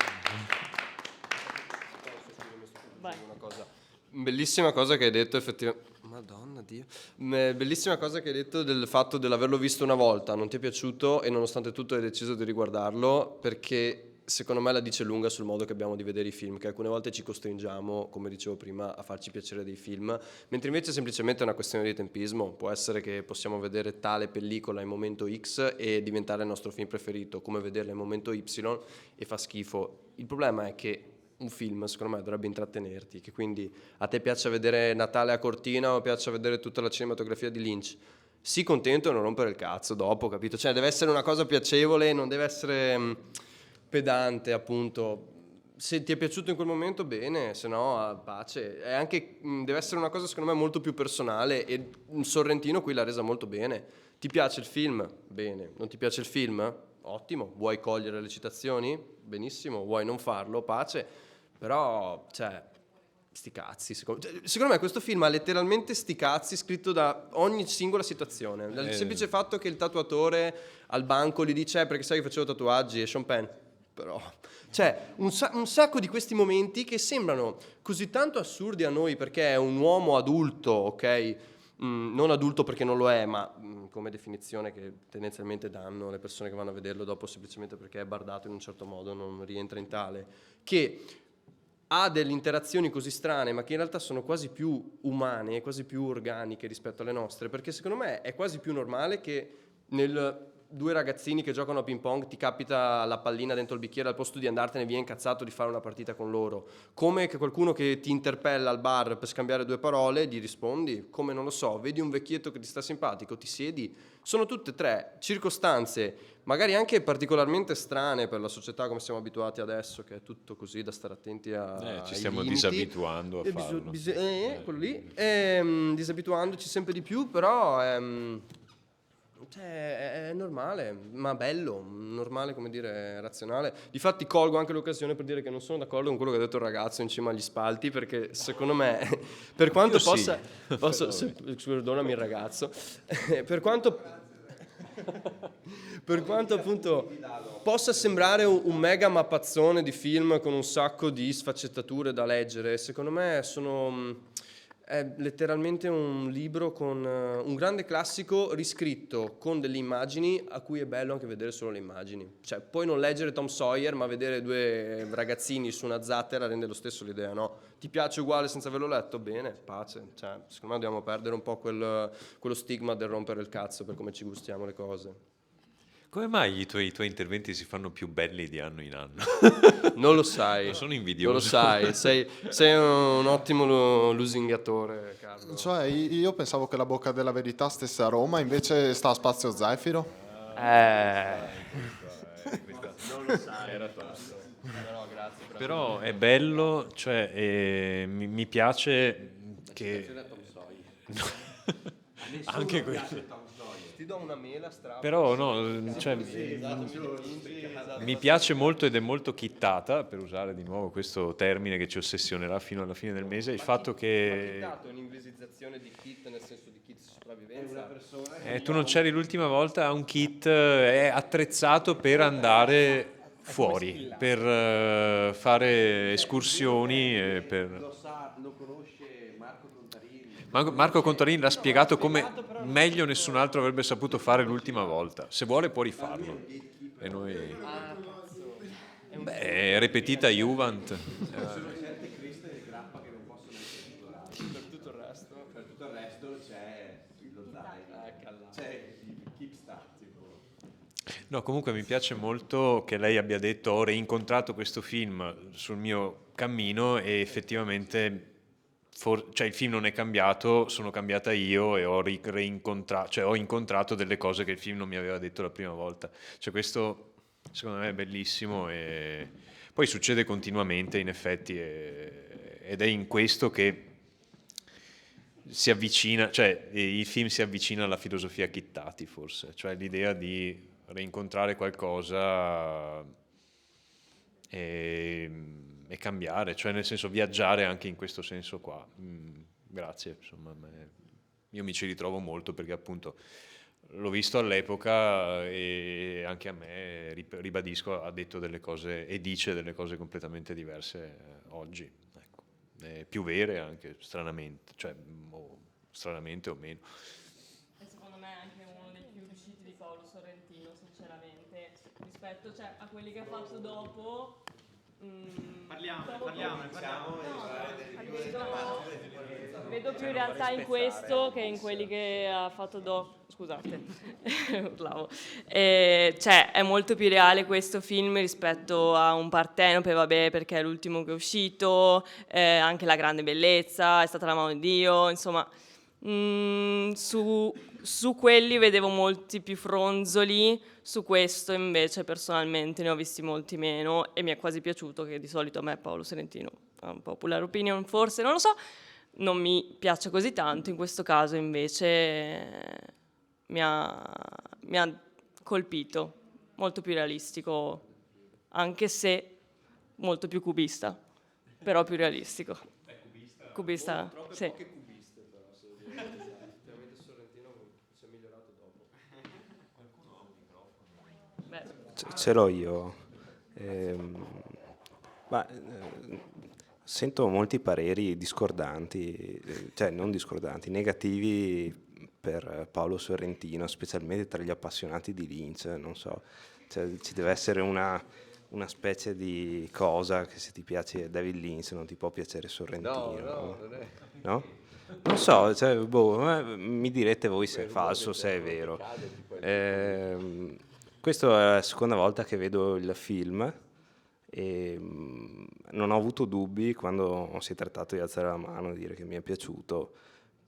Vai. Una cosa. Bellissima cosa che hai detto effettivamente. Madonna Dio. Bellissima cosa che hai detto del fatto dell'averlo visto una volta, non ti è piaciuto e nonostante tutto hai deciso di riguardarlo, perché secondo me la dice lunga sul modo che abbiamo di vedere i film, che alcune volte ci costringiamo, come dicevo prima, a farci piacere dei film, mentre invece è semplicemente una questione di tempismo. Può essere che possiamo vedere tale pellicola in momento X e diventare il nostro film preferito, come vederla in momento Y e fa schifo. Il problema è che un film, secondo me, dovrebbe intrattenerti, che quindi a te piaccia vedere Natale a Cortina o piaccia vedere tutta la cinematografia di Lynch, sii contento e non rompere il cazzo dopo, capito? Cioè deve essere una cosa piacevole, non deve essere pedante, appunto. Se ti è piaciuto in quel momento, bene, se no, pace. È anche, deve essere una cosa, secondo me, molto più personale e Sorrentino qui l'ha resa molto bene. Ti piace il film? Bene. Non ti piace il film? Ottimo. Vuoi cogliere le citazioni? Benissimo. Vuoi non farlo? Pace. Però, cioè, sti cazzi. Secondo me questo film ha letteralmente sti cazzi scritto da ogni singola situazione. Il semplice fatto che il tatuatore al banco gli dice perché sai che facevo tatuaggi e Sean Penn. Però, cioè, un sacco di questi momenti che sembrano così tanto assurdi a noi perché è un uomo adulto, ok? Non adulto perché non lo è, ma come definizione che tendenzialmente danno le persone che vanno a vederlo dopo semplicemente perché è bardato in un certo modo, non rientra in tale, che ha delle interazioni così strane, ma che in realtà sono quasi più umane, quasi più organiche rispetto alle nostre, perché secondo me è quasi più normale che nel due ragazzini che giocano a ping pong ti capita la pallina dentro il bicchiere al posto di andartene via incazzato di fare una partita con loro, come che qualcuno che ti interpella al bar per scambiare due parole gli rispondi, come non lo so, vedi un vecchietto che ti sta simpatico, ti siedi. Sono tutte e tre circostanze magari anche particolarmente strane per la società come siamo abituati adesso, che è tutto così da stare attenti a ci stiamo limiti. disabituando a farlo. Quello lì, disabituandoci sempre di più, però cioè, è normale, ma bello, normale, come dire, razionale. Difatti colgo anche l'occasione per dire che non sono d'accordo con quello che ha detto il ragazzo in cima agli spalti, perché secondo me, per quanto perdonami il ragazzo, per quanto appunto possa sembrare un mega mappazzone di film con un sacco di sfaccettature da leggere, secondo me è letteralmente un libro con un grande classico riscritto con delle immagini a cui è bello anche vedere solo le immagini. Cioè, puoi non leggere Tom Sawyer, ma vedere due ragazzini su una zattera rende lo stesso l'idea, no? Ti piace uguale senza averlo letto? Bene, pace. Cioè, secondo me dobbiamo perdere un po' quello stigma del rompere il cazzo per come ci gustiamo le cose. Come mai i tuoi interventi si fanno più belli di anno in anno? Non lo sai. Sono invidioso. Non lo sai, sei un ottimo lusingatore, Carlo. Cioè, io pensavo che la Bocca della Verità stesse a Roma, invece sta a Spazio Zefiro. Non lo sai. Era tosto. Però grazie. Però è bello, cioè mi piace che... Anche questo. Ti do una mela strappo. Però no, cioè, mi piace molto ed è molto chittata, per usare di nuovo questo termine che ci ossessionerà fino alla fine del mese, il fatto che... Ma è un'invisizzazione di kit nel senso di kit sopravvivenza. Tu non c'eri l'ultima volta, un kit è attrezzato per andare fuori per fare escursioni e per... Lo conosce Marco Contarini. Marco Contarini l'ha spiegato come meglio nessun altro avrebbe saputo fare l'ultima volta. Se vuole può rifarlo. E noi... Beh, repetita Juvent. Certe criste di grappa che non possono essere esplorate. Per tutto il resto c'è lo zaino. C'è il kickstart. No, comunque mi piace molto che lei abbia detto ho reincontrato questo film sul mio cammino e effettivamente cioè il film non è cambiato, sono cambiata io e ho reincontrato, cioè ho incontrato delle cose che il film non mi aveva detto la prima volta. Cioè questo secondo me è bellissimo e poi succede continuamente in effetti ed è in questo che si avvicina, cioè il film si avvicina alla filosofia Chittati forse, cioè l'idea di reincontrare qualcosa e cambiare, cioè nel senso viaggiare anche in questo senso qua. Grazie, insomma, io mi ci ritrovo molto perché appunto l'ho visto all'epoca e anche a me, ribadisco, ha detto delle cose e dice delle cose completamente diverse oggi, ecco. Più vere anche, stranamente, cioè stranamente o meno. E secondo me è anche uno dei più riusciti di Paolo Sorrentino, sinceramente, rispetto a quelli che ha fatto dopo. Vedo più in realtà in questo che in quelli che ha fatto dopo. Scusate, urlavo. Cioè, è molto più reale questo film rispetto a un Partenope, vabbè, perché è l'ultimo che è uscito, anche La grande bellezza, È stata la mano di Dio, insomma. Su quelli vedevo molti più fronzoli, su questo invece personalmente ne ho visti molti meno e mi è quasi piaciuto, che di solito a me Paolo Sorrentino, un popular opinion forse, non lo so, non mi piace così tanto, in questo caso invece mi ha colpito, molto più realistico, anche se molto più cubista, però più realistico. Cubista, sì. Ce l'ho io. Sento molti pareri discordanti, cioè non discordanti, negativi per Paolo Sorrentino, specialmente tra gli appassionati di Lynch, non so, cioè, ci deve essere una specie di cosa che se ti piace David Lynch non ti può piacere Sorrentino. No, non è. No? Non so, cioè, mi direte voi se è falso, se è vero. Questa è la seconda volta che vedo il film e non ho avuto dubbi quando si è trattato di alzare la mano e dire che mi è piaciuto,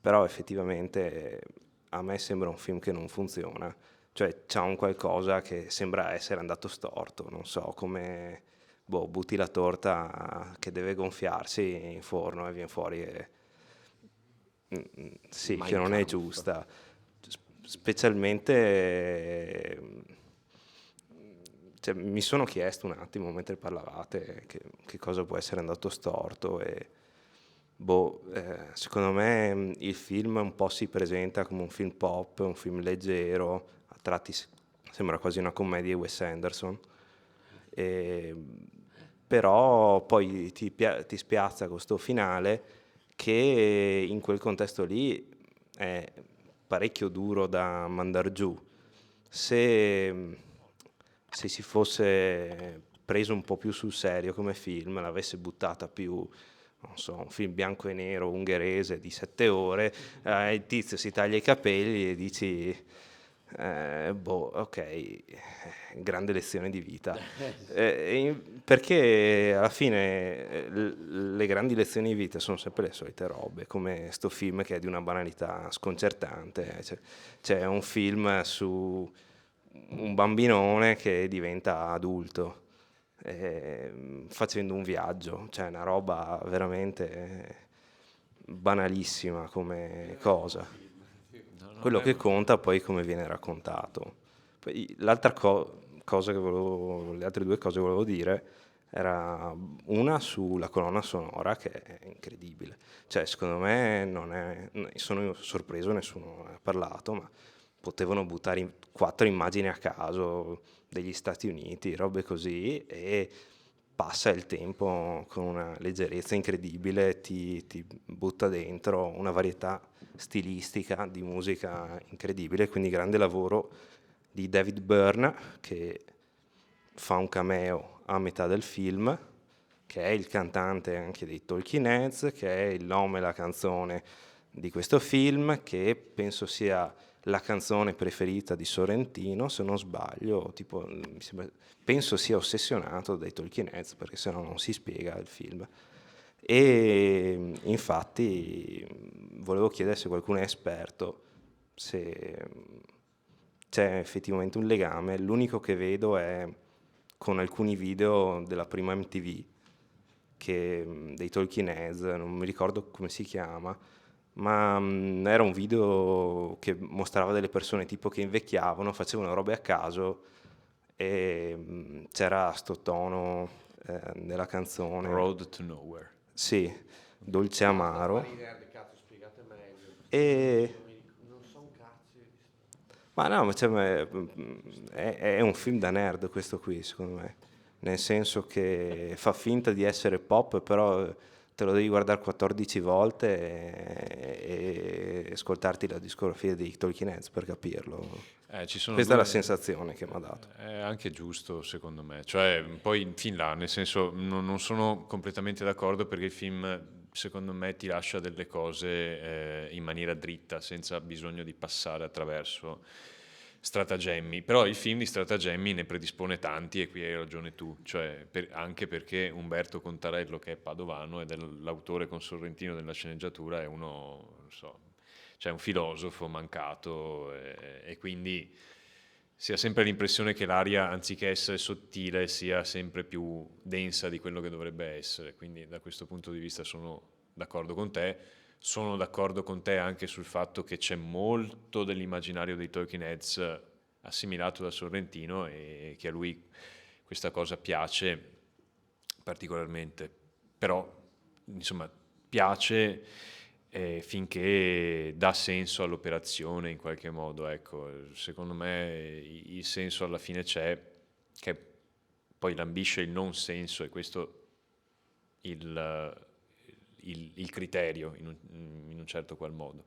però effettivamente a me sembra un film che non funziona, cioè c'ha un qualcosa che sembra essere andato storto, non so, come butti la torta che deve gonfiarsi in forno e viene fuori sì, che non è giusta, specialmente... Cioè, mi sono chiesto un attimo mentre parlavate che cosa può essere andato storto e secondo me il film un po' si presenta come un film pop, un film leggero, a tratti sembra quasi una commedia di Wes Anderson, però poi ti spiazza con questo finale che in quel contesto lì è parecchio duro da mandar giù. Se si fosse preso un po' più sul serio come film, l'avesse buttata più, non so, un film bianco e nero ungherese di 7 ore, il tizio si taglia i capelli e dici, ok, grande lezione di vita. Perché alla fine le grandi lezioni di vita sono sempre le solite robe, come sto film che è di una banalità sconcertante. C'è un film su un bambinone che diventa adulto facendo un viaggio, cioè una roba veramente banalissima come cosa. Quello che conta poi è come viene raccontato. Poi l'altra cosa le altre due cose che volevo dire era una sulla colonna sonora che è incredibile, cioè secondo me sono sorpreso, nessuno ha parlato, ma potevano buttare 4 immagini a caso, degli Stati Uniti, robe così, e passa il tempo con una leggerezza incredibile, ti butta dentro una varietà stilistica di musica incredibile, quindi grande lavoro di David Byrne, che fa un cameo a metà del film, che è il cantante anche dei Talking Heads, che è il nome e la canzone di questo film, che penso sia la canzone preferita di Sorrentino, se non sbaglio, tipo, penso sia ossessionato dai Talking Heads, perché se no non si spiega il film. E infatti volevo chiedere se qualcuno è esperto, se c'è effettivamente un legame. L'unico che vedo è con alcuni video della prima MTV, dei Talking Heads, non mi ricordo come si chiama, ma era un video che mostrava delle persone tipo che invecchiavano, facevano robe a caso, e c'era sto tono nella canzone. Road to Nowhere. Sì, dolce amaro. Spiegate meglio. E... Non so un cazzo. Ma no, ma è un film da nerd questo qui, secondo me. Nel senso che fa finta di essere pop, però te lo devi guardare 14 volte e ascoltarti la discografia di Talking Heads per capirlo. Questa è la sensazione che mi ha dato. È anche giusto, secondo me. Cioè, poi fin là, nel senso, non sono completamente d'accordo, perché il film, secondo me, ti lascia delle cose in maniera dritta, senza bisogno di passare attraverso stratagemmi. Però il film di stratagemmi ne predispone tanti, e qui hai ragione tu, cioè, anche perché Umberto Contarello, che è padovano ed è l'autore con Sorrentino della sceneggiatura, è uno, non so, cioè un filosofo mancato, e quindi si ha sempre l'impressione che l'aria, anziché essere sottile, sia sempre più densa di quello che dovrebbe essere. Quindi da questo punto di vista sono d'accordo con te. Sono d'accordo con te anche sul fatto che c'è molto dell'immaginario dei Talking Heads assimilato da Sorrentino, e che a lui questa cosa piace particolarmente. Però, insomma, piace finché dà senso all'operazione in qualche modo. Ecco, secondo me il senso alla fine c'è, che poi lambisce il non senso, e questo il criterio in un certo qual modo.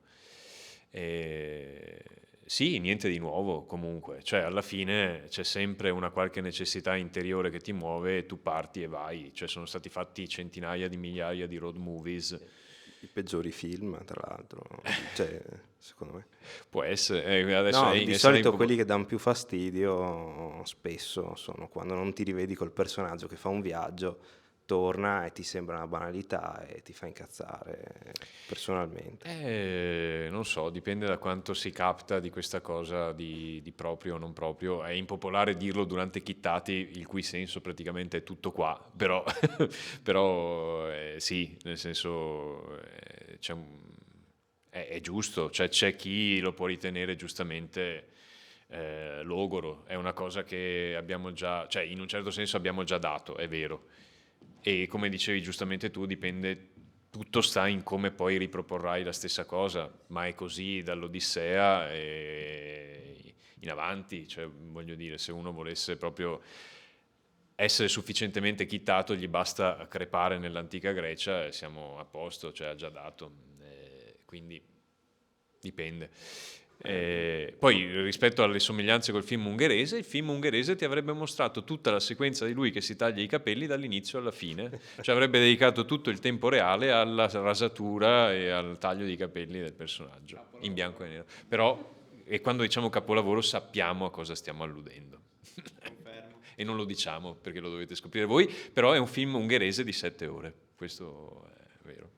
Sì, niente di nuovo comunque, cioè alla fine c'è sempre una qualche necessità interiore che ti muove, e tu parti e vai. Cioè sono stati fatti centinaia di migliaia di road movies. I peggiori film, tra l'altro, cioè, secondo me. Può essere. Adesso no, di solito quelli che danno più fastidio spesso sono quando non ti rivedi col personaggio che fa un viaggio, torna e ti sembra una banalità e ti fa incazzare personalmente. Non so, dipende da quanto si capta di questa cosa di proprio o non proprio. È impopolare dirlo durante Chittati, il cui senso praticamente è tutto qua, però, però sì, nel senso è giusto, cioè c'è chi lo può ritenere giustamente logoro, è una cosa che abbiamo già, cioè in un certo senso abbiamo già dato, è vero. E come dicevi giustamente tu, dipende, tutto sta in come poi riproporrai la stessa cosa, ma è così dall'Odissea e in avanti. Cioè, voglio dire, se uno volesse proprio essere sufficientemente chittato, gli basta crepare nell'antica Grecia e siamo a posto, cioè ha già dato, quindi dipende. Poi rispetto alle somiglianze col film ungherese, il film ungherese ti avrebbe mostrato tutta la sequenza di lui che si taglia i capelli dall'inizio alla fine, cioè avrebbe dedicato tutto il tempo reale alla rasatura e al taglio dei capelli del personaggio in bianco e nero. Però, e quando diciamo capolavoro, sappiamo a cosa stiamo alludendo. E non lo diciamo perché lo dovete scoprire voi, però è un film ungherese di 7 ore, questo è vero.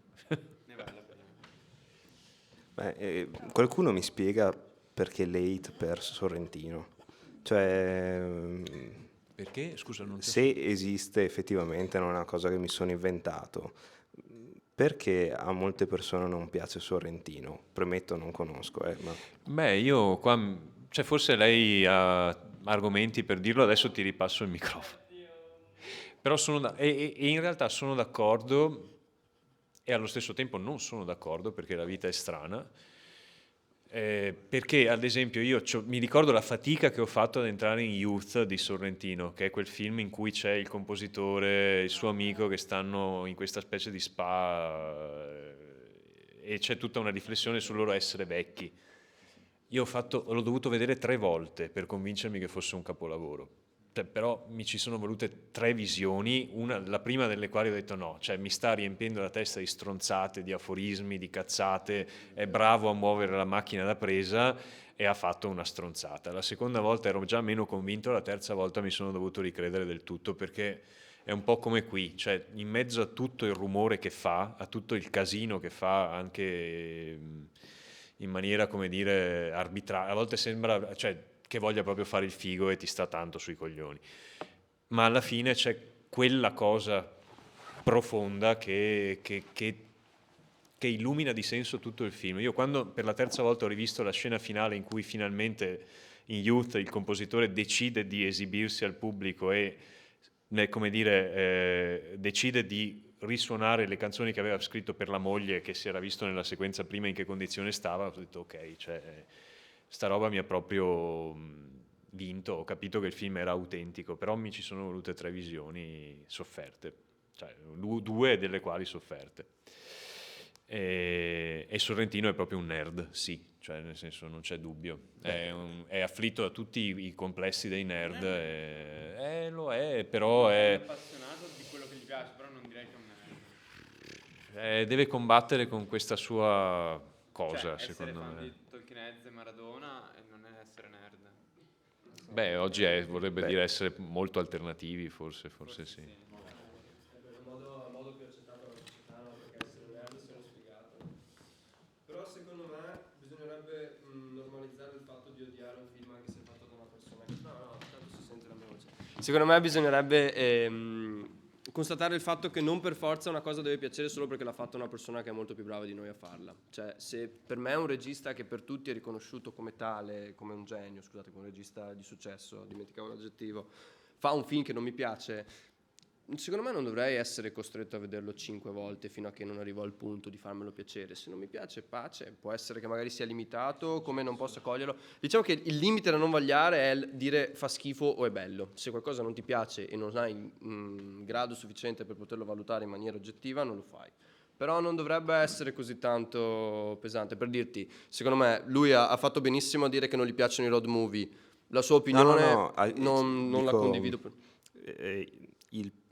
Beh, qualcuno mi spiega perché late per Sorrentino, cioè perché? Scusa, non se esiste effettivamente, non è una cosa che mi sono inventato, perché a molte persone non piace Sorrentino? Premetto, non conosco. Ma... Beh, io qua, cioè forse lei ha argomenti per dirlo, adesso ti ripasso il microfono. Però e in realtà sono d'accordo, e allo stesso tempo non sono d'accordo, perché la vita è strana. Perché ad esempio mi ricordo la fatica che ho fatto ad entrare in Youth di Sorrentino, che è quel film in cui c'è il compositore e il suo amico che stanno in questa specie di spa e c'è tutta una riflessione sul loro essere vecchi. Io l'ho dovuto vedere 3 volte per convincermi che fosse un capolavoro. Però mi ci sono volute 3 visioni, la prima delle quali ho detto no, cioè mi sta riempiendo la testa di stronzate, di aforismi, di cazzate, è bravo a muovere la macchina da presa e ha fatto una stronzata. La seconda volta ero già meno convinto, la terza volta mi sono dovuto ricredere del tutto, perché è un po' come qui, cioè in mezzo a tutto il rumore che fa, a tutto il casino che fa, anche in maniera, come dire, arbitraria, a volte sembra, cioè, che voglia proprio fare il figo e ti sta tanto sui coglioni, ma alla fine c'è quella cosa profonda che illumina di senso tutto il film. Io quando per la terza volta ho rivisto la scena finale in cui finalmente in Youth il compositore decide di esibirsi al pubblico e come dire, decide di risuonare le canzoni che aveva scritto per la moglie, che si era visto nella sequenza prima in che condizione stava, ho detto ok, cioè sta roba mi ha proprio vinto, ho capito che il film era autentico, però mi ci sono volute 3 visioni sofferte, cioè 2 delle quali sofferte. E Sorrentino è proprio un nerd, sì, cioè nel senso non c'è dubbio, è afflitto da tutti i complessi dei nerd, lo è, però è appassionato di quello che gli piace, però non direi che è un nerd. Deve combattere con questa sua cosa, cioè, secondo me. Di Tolkien e Maradona e non è essere nerd. Beh, oggi vorrebbe dire essere molto alternativi, forse sì. modo più accettato dalla società, no? Perché essere nerd sono sfigato. Però secondo me bisognerebbe normalizzare il fatto di odiare un film anche se fatto da una persona che... No, tanto si sente la mia voce. Secondo me bisognerebbe constatare il fatto che non per forza una cosa deve piacere solo perché l'ha fatta una persona che è molto più brava di noi a farla. Cioè, se per me è un regista che per tutti è riconosciuto come tale, come un genio, scusate, come un regista di successo, dimenticavo l'aggettivo, fa un film che non mi piace, secondo me non dovrei essere costretto a vederlo 5 volte fino a che non arrivo al punto di farmelo piacere. Se non mi piace, pace, può essere che magari sia limitato, come non possa coglierlo. Diciamo che il limite da non vagliare è il dire fa schifo o è bello. Se qualcosa non ti piace e non hai grado sufficiente per poterlo valutare in maniera oggettiva, non lo fai. Però non dovrebbe essere così tanto pesante. Per dirti, secondo me lui ha fatto benissimo a dire che non gli piacciono i road movie. La sua opinione non la condivido.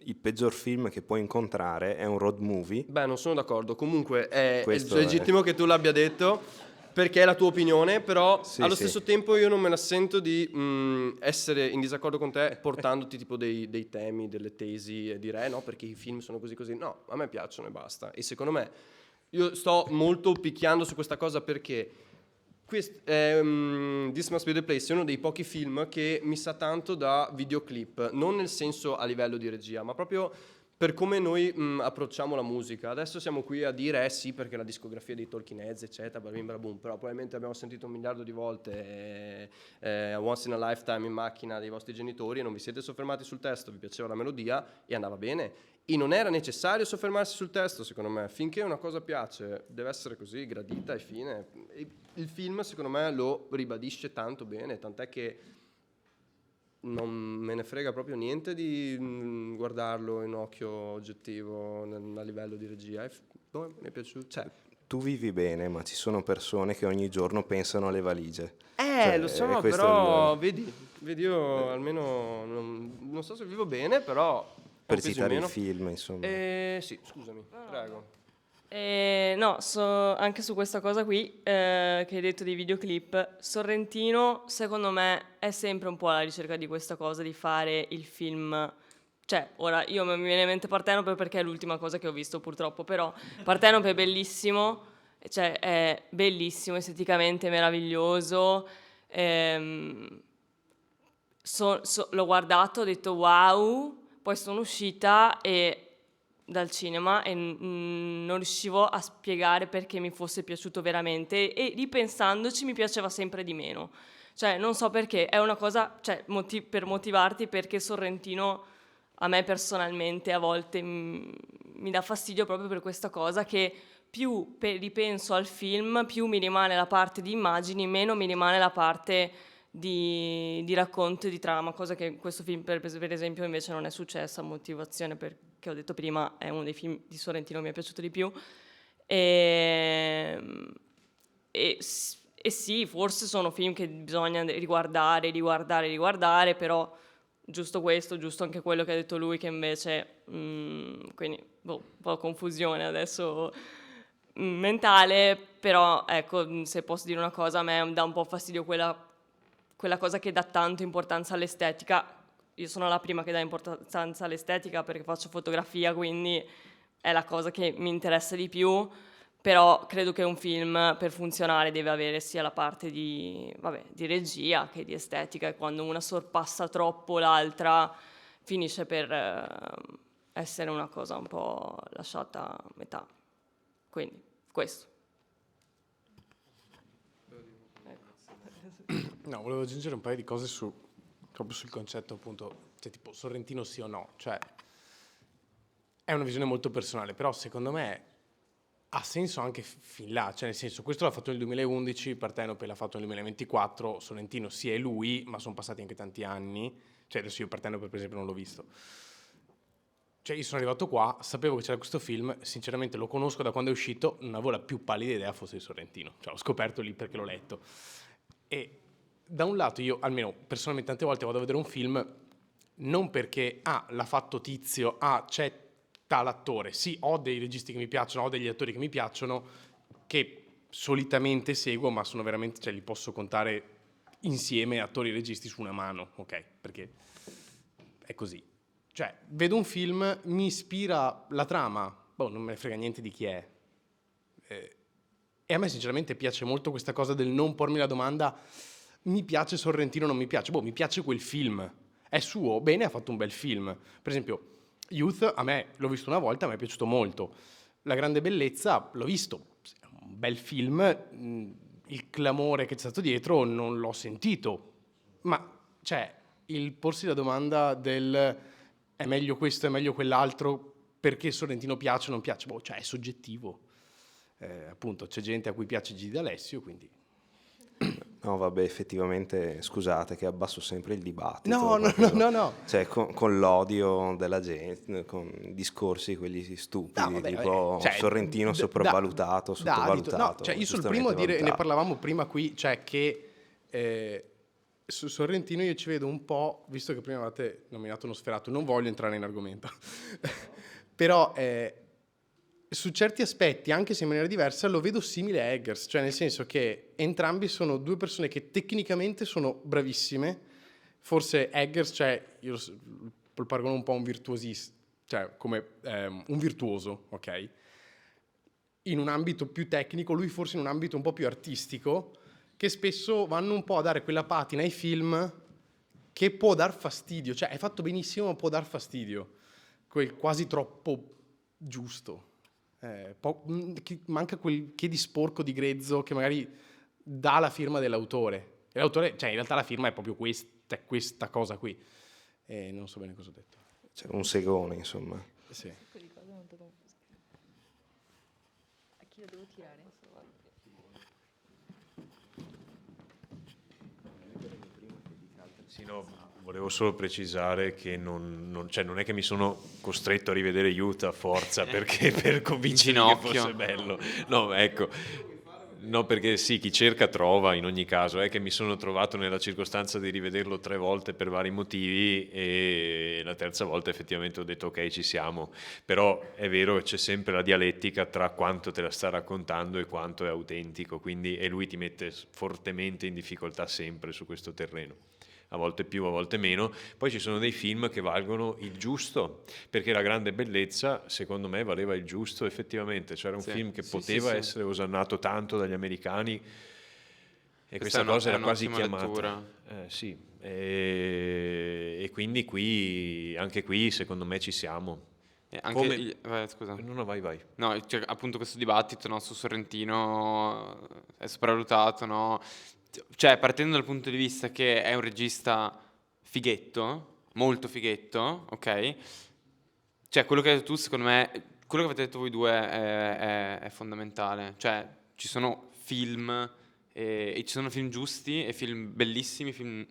Il peggior film che puoi incontrare è un road movie. Beh, non sono d'accordo. Comunque è legittimo che tu l'abbia detto perché è la tua opinione, però allo stesso tempo io non me la sento di essere in disaccordo con te portandoti tipo dei temi, delle tesi e dire no perché i film sono così così. No, a me piacciono e basta. E secondo me io sto molto picchiando su questa cosa perché This Must Be The Place è uno dei pochi film che mi sa tanto da videoclip, non nel senso a livello di regia, ma proprio per come noi approcciamo la musica. Adesso siamo qui a dire sì perché la discografia dei Talking Heads eccetera, boom, però probabilmente abbiamo sentito 1 miliardo di volte Once in a Lifetime in macchina dei vostri genitori e non vi siete soffermati sul testo, vi piaceva la melodia e andava bene. E non era necessario soffermarsi sul testo, secondo me. Finché una cosa piace, deve essere così, gradita e fine. E il film, secondo me, lo ribadisce tanto bene, tant'è che non me ne frega proprio niente di guardarlo in occhio oggettivo a livello di regia. Mi è piaciuto. Cioè, tu vivi bene, ma ci sono persone che ogni giorno pensano alle valigie. Lo so, però vedi, io almeno non so se vivo bene, però... Per citare il film, insomma. Sì, scusami, prego. No, anche su questa cosa qui che hai detto dei videoclip, Sorrentino secondo me è sempre un po' alla ricerca di questa cosa, di fare il film. Cioè, ora io mi viene in mente Partenope perché è l'ultima cosa che ho visto purtroppo, però Partenope è bellissimo, cioè è bellissimo, esteticamente meraviglioso, l'ho guardato, ho detto wow. Poi sono uscita dal cinema e non riuscivo a spiegare perché mi fosse piaciuto veramente e ripensandoci mi piaceva sempre di meno. Cioè, non so perché, è una cosa, cioè, per motivarti perché Sorrentino a me personalmente a volte mi dà fastidio proprio per questa cosa che più ripenso al film, più mi rimane la parte di immagini, meno mi rimane la parte di racconto e di trama, cosa che in questo film per esempio invece non è successa, motivazione perché ho detto prima è uno dei film di Sorrentino che mi è piaciuto di più. E sì, forse sono film che bisogna riguardare, però giusto questo, giusto anche quello che ha detto lui, che invece, quindi un po' confusione adesso mentale, però ecco, se posso dire una cosa, a me dà un po' fastidio quella cosa che dà tanto importanza all'estetica. Io sono la prima che dà importanza all'estetica perché faccio fotografia, quindi è la cosa che mi interessa di più, però credo che un film per funzionare deve avere sia la parte di regia che di estetica, e quando una sorpassa troppo l'altra finisce per essere una cosa un po' lasciata a metà. Quindi questo. No, volevo aggiungere un paio di cose proprio sul concetto, appunto, cioè tipo Sorrentino sì o no. Cioè, è una visione molto personale, però secondo me ha senso anche fin là. Cioè, nel senso, questo l'ha fatto nel 2011, Partenope l'ha fatto nel 2024, Sorrentino sì è lui, ma sono passati anche tanti anni. Cioè, adesso io Partenope per esempio non l'ho visto. Cioè, io sono arrivato qua, sapevo che c'era questo film, sinceramente lo conosco da quando è uscito, non avevo la più pallida idea fosse di Sorrentino. Cioè, l'ho scoperto lì perché l'ho letto. E da un lato io, almeno personalmente tante volte vado a vedere un film non perché l'ha fatto Tizio, c'è tal attore. Sì, ho dei registi che mi piacciono, ho degli attori che mi piacciono, che solitamente seguo, ma sono veramente, cioè li posso contare insieme attori e registi su una mano, ok? Perché è così. Cioè, vedo un film, mi ispira la trama, non me ne frega niente di chi è. E a me sinceramente piace molto questa cosa del non pormi la domanda mi piace Sorrentino o non mi piace. Mi piace quel film. È suo, bene, ha fatto un bel film. Per esempio, Youth, a me l'ho visto una volta, mi è piaciuto molto. La grande bellezza, l'ho visto, è un bel film, il clamore che c'è stato dietro non l'ho sentito. Ma, cioè, il porsi la domanda del è meglio questo, è meglio quell'altro, perché Sorrentino piace o non piace, cioè è soggettivo. Appunto, c'è gente a cui piace Gigi D'Alessio, quindi... No, vabbè, effettivamente, scusate che abbasso sempre il dibattito. No. Cioè, con l'odio della gente, con discorsi quelli stupidi, tipo Sorrentino sopravvalutato, sottovalutato. No, cioè io sul primo a dire, ne parlavamo prima qui, cioè che su Sorrentino io ci vedo un po', visto che prima avete nominato Nosferatu, non voglio entrare in argomento, però... su certi aspetti, anche se in maniera diversa, lo vedo simile a Eggers, cioè nel senso che entrambi sono due persone che tecnicamente sono bravissime. Forse Eggers, cioè io lo paragono un po' a un virtuosista, cioè come un virtuoso, ok? In un ambito più tecnico, lui forse in un ambito un po' più artistico, che spesso vanno un po' a dare quella patina ai film che può dar fastidio, cioè è fatto benissimo ma può dar fastidio, quel quasi troppo giusto. Manca quel che di sporco, di grezzo che magari dà la firma dell'autore. E l'autore, cioè in realtà la firma è proprio questa cosa qui. Non so bene cosa ho detto. Cioè un segone, insomma. Sì. A chi lo devo tirare? Sì, no, volevo solo precisare che non è che mi sono costretto a rivedere Youth a forza perché per convincermi che fosse bello. No, ecco. No, perché sì, chi cerca trova in ogni caso. È che mi sono trovato nella circostanza di rivederlo 3 volte per vari motivi e la terza volta effettivamente ho detto ok, ci siamo. Però è vero che c'è sempre la dialettica tra quanto te la sta raccontando e quanto è autentico, e lui ti mette fortemente in difficoltà sempre su questo terreno. A volte più, a volte meno. Poi ci sono dei film che valgono il giusto, perché La grande bellezza, secondo me, valeva il giusto effettivamente. C'era un film che poteva essere osannato tanto dagli americani e questa cosa era quasi chiamata. Sì. E quindi anche qui, secondo me, ci siamo. Scusa. No, vai. No, cioè, appunto questo dibattito su Sorrentino è sopravvalutato, no? Cioè, partendo dal punto di vista che è un regista fighetto, molto fighetto, ok? Cioè, quello che hai detto tu, secondo me, quello che avete detto voi due è fondamentale. Cioè, ci sono film e ci sono film giusti e film bellissimi, film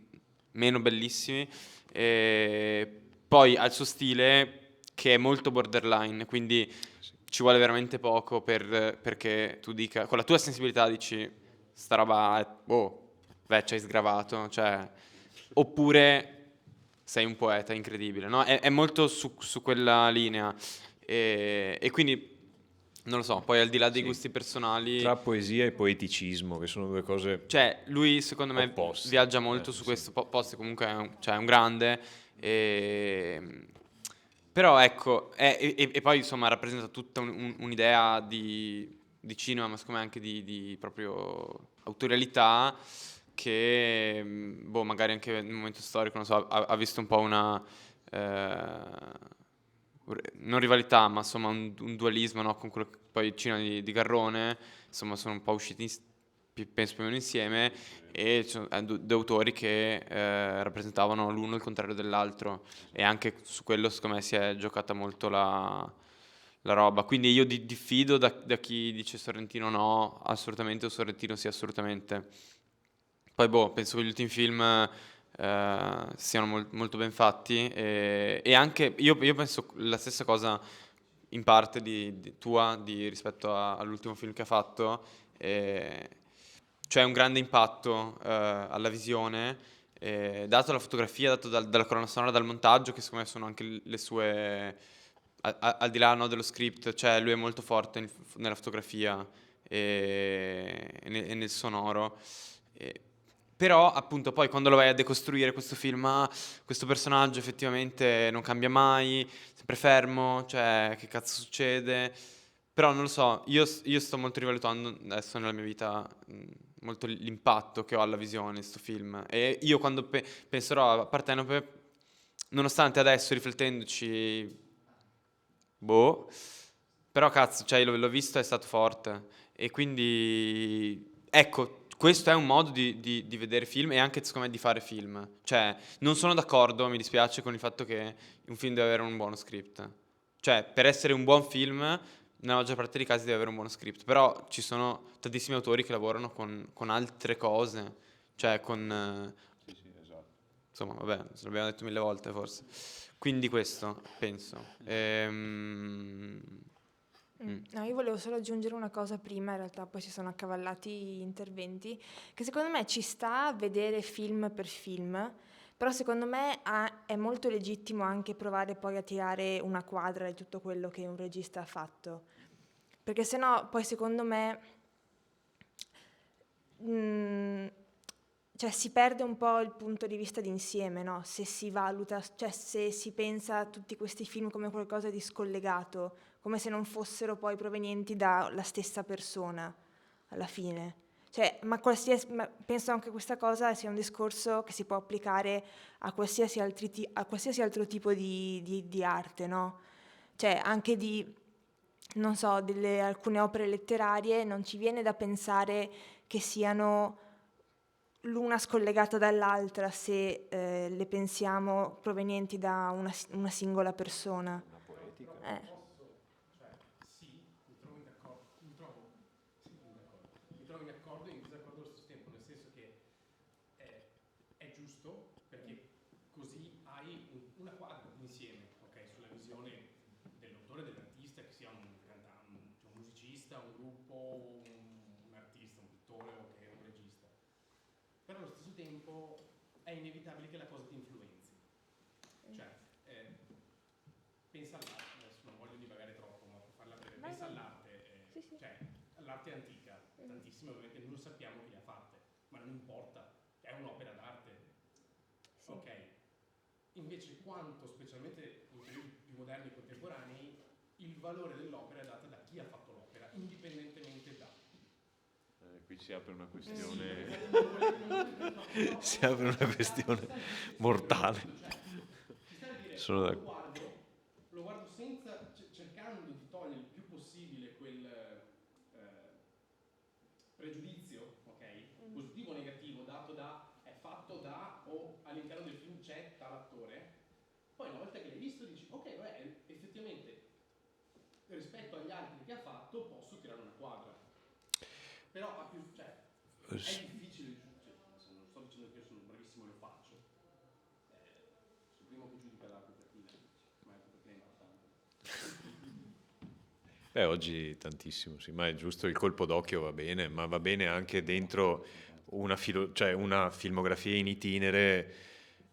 meno bellissimi. E poi ha il suo stile che è molto borderline, quindi ci vuole veramente poco perché tu dica, con la tua sensibilità dici, sta roba è, ci hai sgravato, cioè, oppure sei un poeta incredibile, no? È molto su quella linea. E quindi, non lo so, poi al di là dei Sì. gusti personali... Tra poesia e poeticismo, che sono due cose Cioè, lui secondo me opposte. viaggia molto su Sì. questo posto, comunque è un grande. Però ecco, e poi insomma rappresenta tutta un'idea di cinema, ma secondo me anche di proprio autorialità che, magari anche nel momento storico, non so, ha visto un po' una... non rivalità, ma insomma un dualismo, no? Con quello che poi il cinema di Garrone, insomma sono un po' usciti penso più o meno insieme e ci sono due autori che rappresentavano l'uno il contrario dell'altro e anche su quello secondo me si è giocata molto la roba, quindi io diffido da chi dice Sorrentino no assolutamente o Sorrentino sì assolutamente. Poi penso che gli ultimi film siano molto ben fatti e anche io penso la stessa cosa in parte rispetto all'ultimo film che ha fatto, cioè un grande impatto alla visione, dato la fotografia, dato dalla colonna sonora, dal montaggio, che secondo me sono anche le sue, al di là no, dello script, cioè lui è molto forte nella fotografia e nel sonoro. E- Però appunto poi quando lo vai a decostruire questo film, questo personaggio effettivamente non cambia mai, sempre fermo, cioè che cazzo succede? Però non lo so, io sto molto rivalutando adesso nella mia vita molto l'impatto che ho alla visione di sto film. E io quando penserò a Partenope, nonostante adesso riflettendoci, però cazzo, cioè l'ho visto, è stato forte. E quindi, ecco, questo è un modo di vedere film e anche secondo me di fare film. Cioè, non sono d'accordo, mi dispiace, con il fatto che un film deve avere un buono script. Cioè, per essere un buon film, nella maggior parte dei casi deve avere un buono script. Però ci sono tantissimi autori che lavorano con altre cose. Cioè, insomma, vabbè, ce l'abbiamo detto 1000 volte forse. Quindi questo, penso. No, io volevo solo aggiungere una cosa prima, in realtà poi si sono accavallati gli interventi, che secondo me ci sta a vedere film per film, però secondo me è molto legittimo anche provare poi a tirare una quadra di tutto quello che un regista ha fatto, perché sennò poi secondo me cioè si perde un po' il punto di vista d'insieme, no? Se si valuta, cioè se si pensa a tutti questi film come qualcosa di scollegato, come se non fossero poi provenienti dalla stessa persona alla fine. Cioè, ma penso anche questa cosa sia un discorso che si può applicare a qualsiasi altro tipo di arte, no? Cioè, anche non so, alcune opere letterarie non ci viene da pensare che siano l'una scollegata dall'altra se le pensiamo provenienti da una singola persona. Una poetica. Sì, mi trovo in accordo e in disaccordo allo stesso tempo, nel senso che è giusto perché così hai una quadra d'insieme, ok, sulla visione dell'autore, dell'artista, che sia un cantante, un musicista, un gruppo, un artista, un pittore o che è un regista. Però allo stesso tempo è inevitabile che la cosa ti influenzi. Cioè, pensa all'arte, adesso non voglio divagare troppo, ma per farla breve, pensa all'arte, cioè l'arte antica, tantissime ovviamente non sappiamo chi le ha fatte, ma non importa, è un'opera d'arte. Ok, invece quanto, specialmente in periodi più moderni e contemporanei, il valore dell'opera è dato da chi ha fatto l'opera, indipendentemente da... Qui si apre una questione si apre una questione mortale. Sono d'accordo. Lo guardo senza, cercando di togliere il più possibile quel pregiudizio, ok, positivo o negativo, dato da, è fatto da, o all'interno del film c'è tal attore. Poi una volta che l'hai visto dici, ok, vabbè, effettivamente rispetto agli altri che ha fatto posso tirare una quadra. Però ha più, cioè, è difficile, cioè, non sto dicendo che io sono bravissimo e lo faccio. Sono il primo che giudica la copertina, ma la copertina è importante. Oggi tantissimo, sì, ma è giusto, il colpo d'occhio va bene, ma va bene anche dentro una filmografia in itinere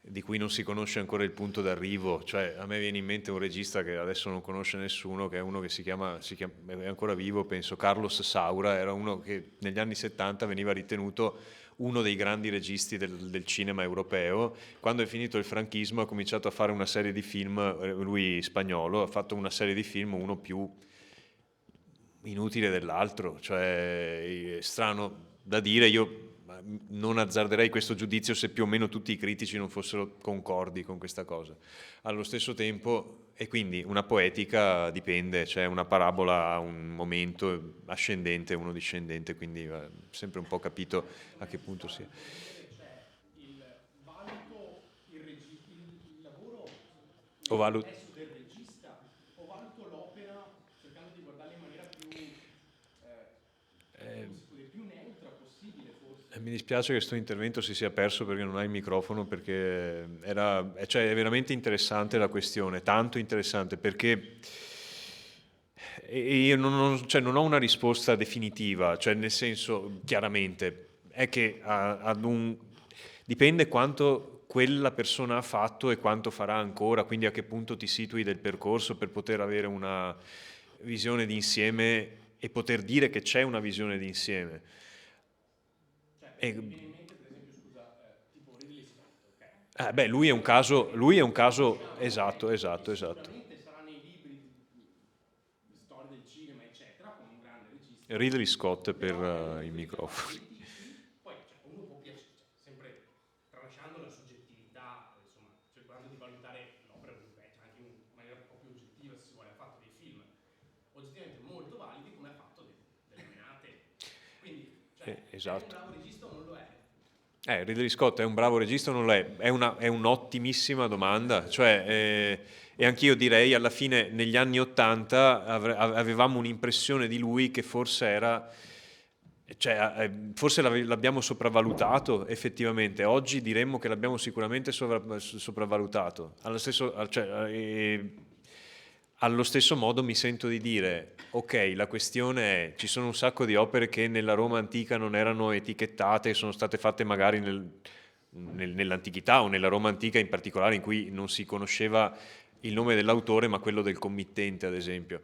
di cui non si conosce ancora il punto d'arrivo. Cioè, a me viene in mente un regista che adesso non conosce nessuno, che è uno che si chiama, è ancora vivo, penso, Carlos Saura, era uno che negli anni 70 veniva ritenuto uno dei grandi registi del cinema europeo. Quando è finito il franchismo ha cominciato a fare una serie di film, lui spagnolo, ha fatto una serie di film, uno più inutile dell'altro, cioè è strano da dire, io non azzarderei questo giudizio se più o meno tutti i critici non fossero concordi con questa cosa. Allo stesso tempo, e quindi una poetica dipende, cioè una parabola ha un momento ascendente e uno discendente, quindi va sempre un po' capito a che punto sia. Il valuto il lavoro O valuto adesso del regista, o valuto l'opera cercando di guardarla in maniera più più neutra possibile, forse. Mi dispiace che questo intervento si sia perso perché non hai il microfono, perché è veramente interessante la questione, tanto interessante, perché io non ho una risposta definitiva, cioè nel senso, chiaramente, è che dipende quanto quella persona ha fatto e quanto farà ancora, quindi a che punto ti situi del percorso per poter avere una visione d'insieme e poter dire che c'è una visione d'insieme. Mi viene in mente, per esempio, scusa, tipo Ridley Scott, ok? Lui è un caso, esatto. Sicuramente sarà nei libri di storia del cinema, eccetera, come un grande regista. Ridley Scott per i microfoni. Poi uno può piacere, sempre tralasciando la soggettività, insomma, cercando di valutare l'opera anche in maniera un po' più oggettiva, se si vuole, ha fatto dei film oggettivamente molto validi, come ha fatto delle menate. Quindi, Esatto. è un bravo regista o non lo è? Ridley Scott è un bravo regista o non lo è? È un'ottimissima domanda, cioè, e anch'io direi alla fine negli anni '80 avevamo un'impressione di lui che forse era, cioè, forse l'abbiamo sopravvalutato effettivamente, oggi diremmo che l'abbiamo sicuramente sopravvalutato, allo stesso modo mi sento di dire, ok, la questione è, ci sono un sacco di opere che nella Roma antica non erano etichettate, sono state fatte magari nell'antichità o nella Roma antica in particolare, in cui non si conosceva il nome dell'autore ma quello del committente, ad esempio.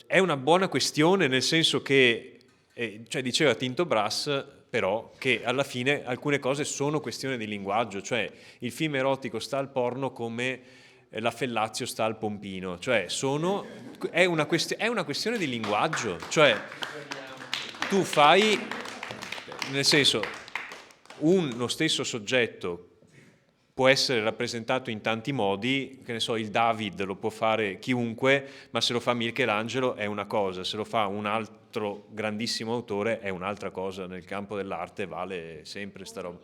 È una buona questione, nel senso che, cioè diceva Tinto Brass, però, che alla fine alcune cose sono questione di linguaggio, cioè il film erotico sta al porno come la Fellazio sta al pompino, cioè è una questione di linguaggio, cioè tu fai, nel senso, lo stesso soggetto può essere rappresentato in tanti modi, che ne so, il David lo può fare chiunque, ma se lo fa Michelangelo è una cosa, se lo fa un altro grandissimo autore è un'altra cosa, nel campo dell'arte vale sempre sta roba.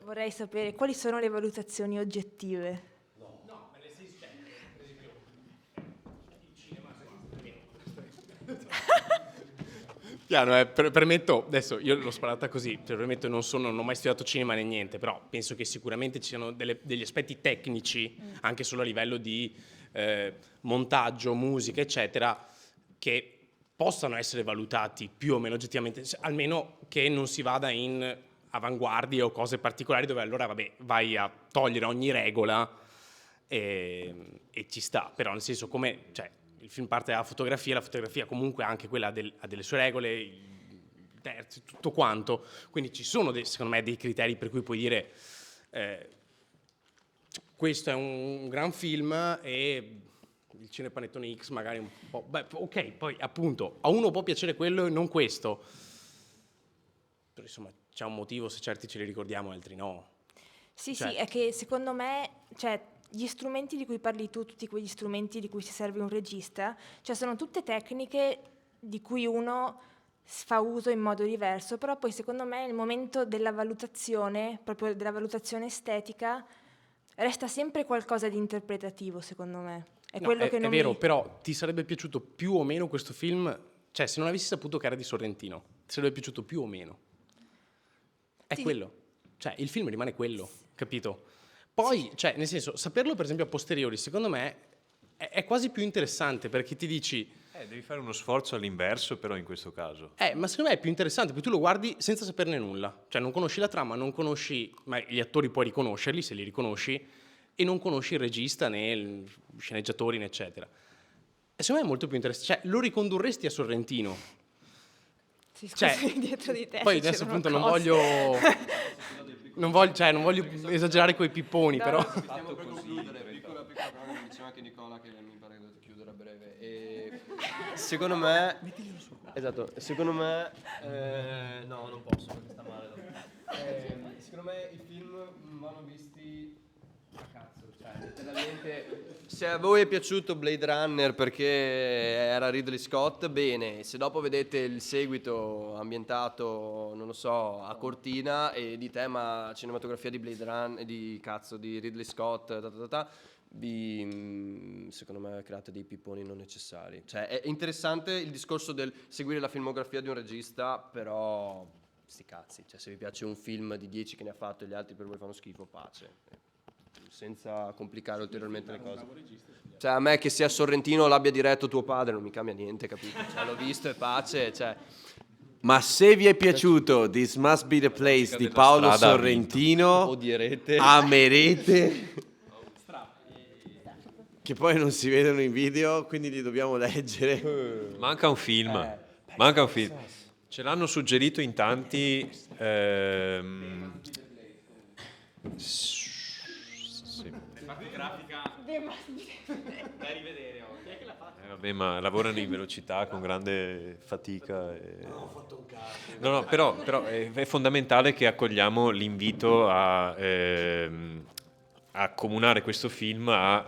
Vorrei sapere quali sono le valutazioni oggettive. Piano, premetto, adesso io l'ho sparata così, premetto non ho mai studiato cinema né niente, però penso che sicuramente ci siano degli aspetti tecnici, anche solo a livello di montaggio, musica, eccetera, che possano essere valutati più o meno oggettivamente, almeno che non si vada in avanguardie o cose particolari dove allora vai a togliere ogni regola e ci sta, però nel senso come, cioè, il film parte dalla fotografia, la fotografia comunque anche quella ha delle sue regole, i terzi, tutto quanto, quindi ci sono secondo me dei criteri per cui puoi dire questo è un gran film e il Cinepanettone X magari un po', ok, poi appunto a uno può piacere quello e non questo, però insomma c'è un motivo se certi ce li ricordiamo e altri no. Sì, è che secondo me, cioè, gli strumenti di cui parli tu, tutti quegli strumenti di cui si serve un regista, cioè sono tutte tecniche di cui uno fa uso in modo diverso, però poi secondo me il momento della valutazione, proprio della valutazione estetica, resta sempre qualcosa di interpretativo, secondo me. È quello che è non vero, mi... però ti sarebbe piaciuto più o meno questo film? Cioè, se non avessi saputo che era di Sorrentino, ti sarebbe piaciuto più o meno? È quello. Cioè, il film rimane quello, capito? Poi, cioè, nel senso, saperlo per esempio a posteriori, secondo me, è quasi più interessante, perché ti dici... Devi fare uno sforzo all'inverso, però in questo caso. Ma secondo me è più interessante, perché tu lo guardi senza saperne nulla. Cioè, non conosci la trama, non conosci... Ma gli attori puoi riconoscerli, se li riconosci, e non conosci il regista, né i sceneggiatori, né eccetera. E secondo me è molto più interessante. Cioè, lo ricondurresti a Sorrentino. Sì, scusi, Cioè, dietro di te poi adesso c'erano appunto non cose. voglio esagerare coi pipponi, però... Stiamo per concludere, piccola parola, diceva anche Nicola che mi pare che chiudere a breve. E secondo me... Esatto, secondo me... no, non posso perché sta male. Secondo me i film vanno visti a cazzo, cioè letteralmente... Se a voi è piaciuto Blade Runner perché era Ridley Scott, bene. Se dopo vedete il seguito ambientato, non lo so, a Cortina e di tema cinematografia di Blade Runner, di Ridley Scott, secondo me create dei pipponi non necessari. Cioè è interessante il discorso del seguire la filmografia di un regista, però sti cazzi, cioè se vi piace un film di 10 che ne ha fatto e gli altri per voi fanno schifo, pace, senza complicare ulteriormente le cose. Cioè a me che sia Sorrentino o l'abbia diretto tuo padre non mi cambia niente, capito? Cioè, l'ho visto e pace, cioè... Ma se vi è piaciuto This Must Be the Place di Paolo Sorrentino, odierete, amerete, che poi non si vedono in video, quindi li dobbiamo leggere. Manca un film. Ce l'hanno suggerito in tanti. Sì. Da rivedere oggi. Chi è che l'ha fatto? Vabbè, ma lavorano in velocità con grande fatica. No, però è fondamentale che accogliamo l'invito a accomunare questo film a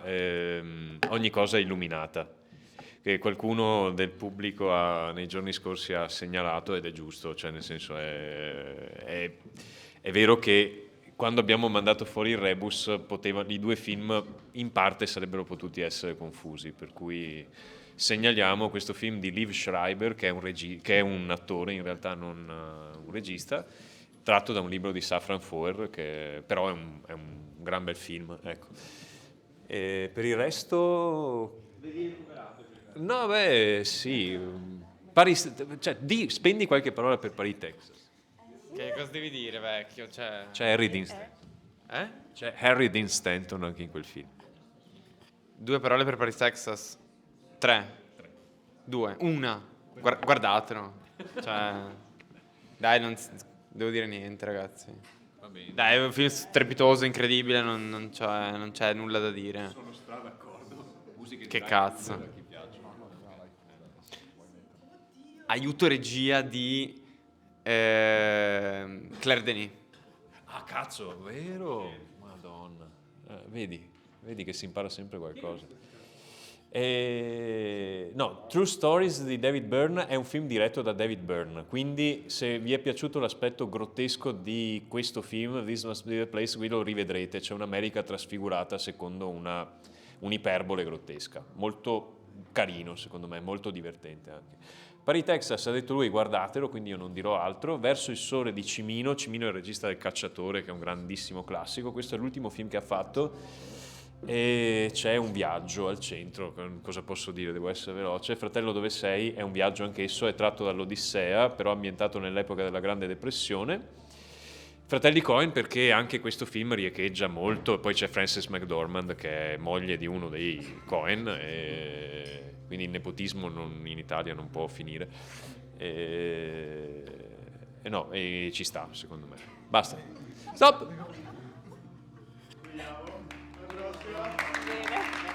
ogni cosa illuminata, che qualcuno del pubblico nei giorni scorsi ha segnalato, ed è giusto, cioè nel senso è vero che quando abbiamo mandato fuori il rebus i due film in parte sarebbero potuti essere confusi, per cui segnaliamo questo film di Liev Schreiber, che è un attore in realtà, non un regista, tratto da un libro di Safran Foer, che però è un gran bel film, ecco. E per il resto... No, beh, sì. Spendi qualche parola per Paris, Texas. Che cosa devi dire, vecchio? C'è Harry Dean Stanton. C'è Harry Dean Stanton anche in quel film. 2 parole per Paris, Texas. 3. 2. 1. Guardatelo. Cioè, dai, non devo dire niente, ragazzi. Va bene. Dai, è un film strepitoso, incredibile, non c'è nulla da dire. Sono stra d'accordo. Che cazzo. Aiuto regia di Claire Denis. Ah, cazzo, vero? Madonna. Vedi che si impara sempre qualcosa. No, True Stories di David Byrne è un film diretto da David Byrne, quindi se vi è piaciuto l'aspetto grottesco di questo film, This Must Be the Place, vi lo rivedrete. C'è un'America trasfigurata secondo un'iperbole grottesca. Molto carino, secondo me, molto divertente anche. Paris, Texas, ha detto lui, guardatelo, quindi io non dirò altro. Verso il sole di Cimino è il regista del Cacciatore, che è un grandissimo classico. Questo è l'ultimo film che ha fatto e c'è un viaggio al centro. Cosa posso dire? Devo essere veloce. Fratello, dove sei? È un viaggio anch'esso, è tratto dall'Odissea, però ambientato nell'epoca della Grande Depressione. Fratelli Coen, perché anche questo film riecheggia molto. Poi c'è Frances McDormand, che è moglie di uno dei Coen, e quindi il nepotismo in Italia non può finire. E ci sta, secondo me. Basta. Stop! Bene.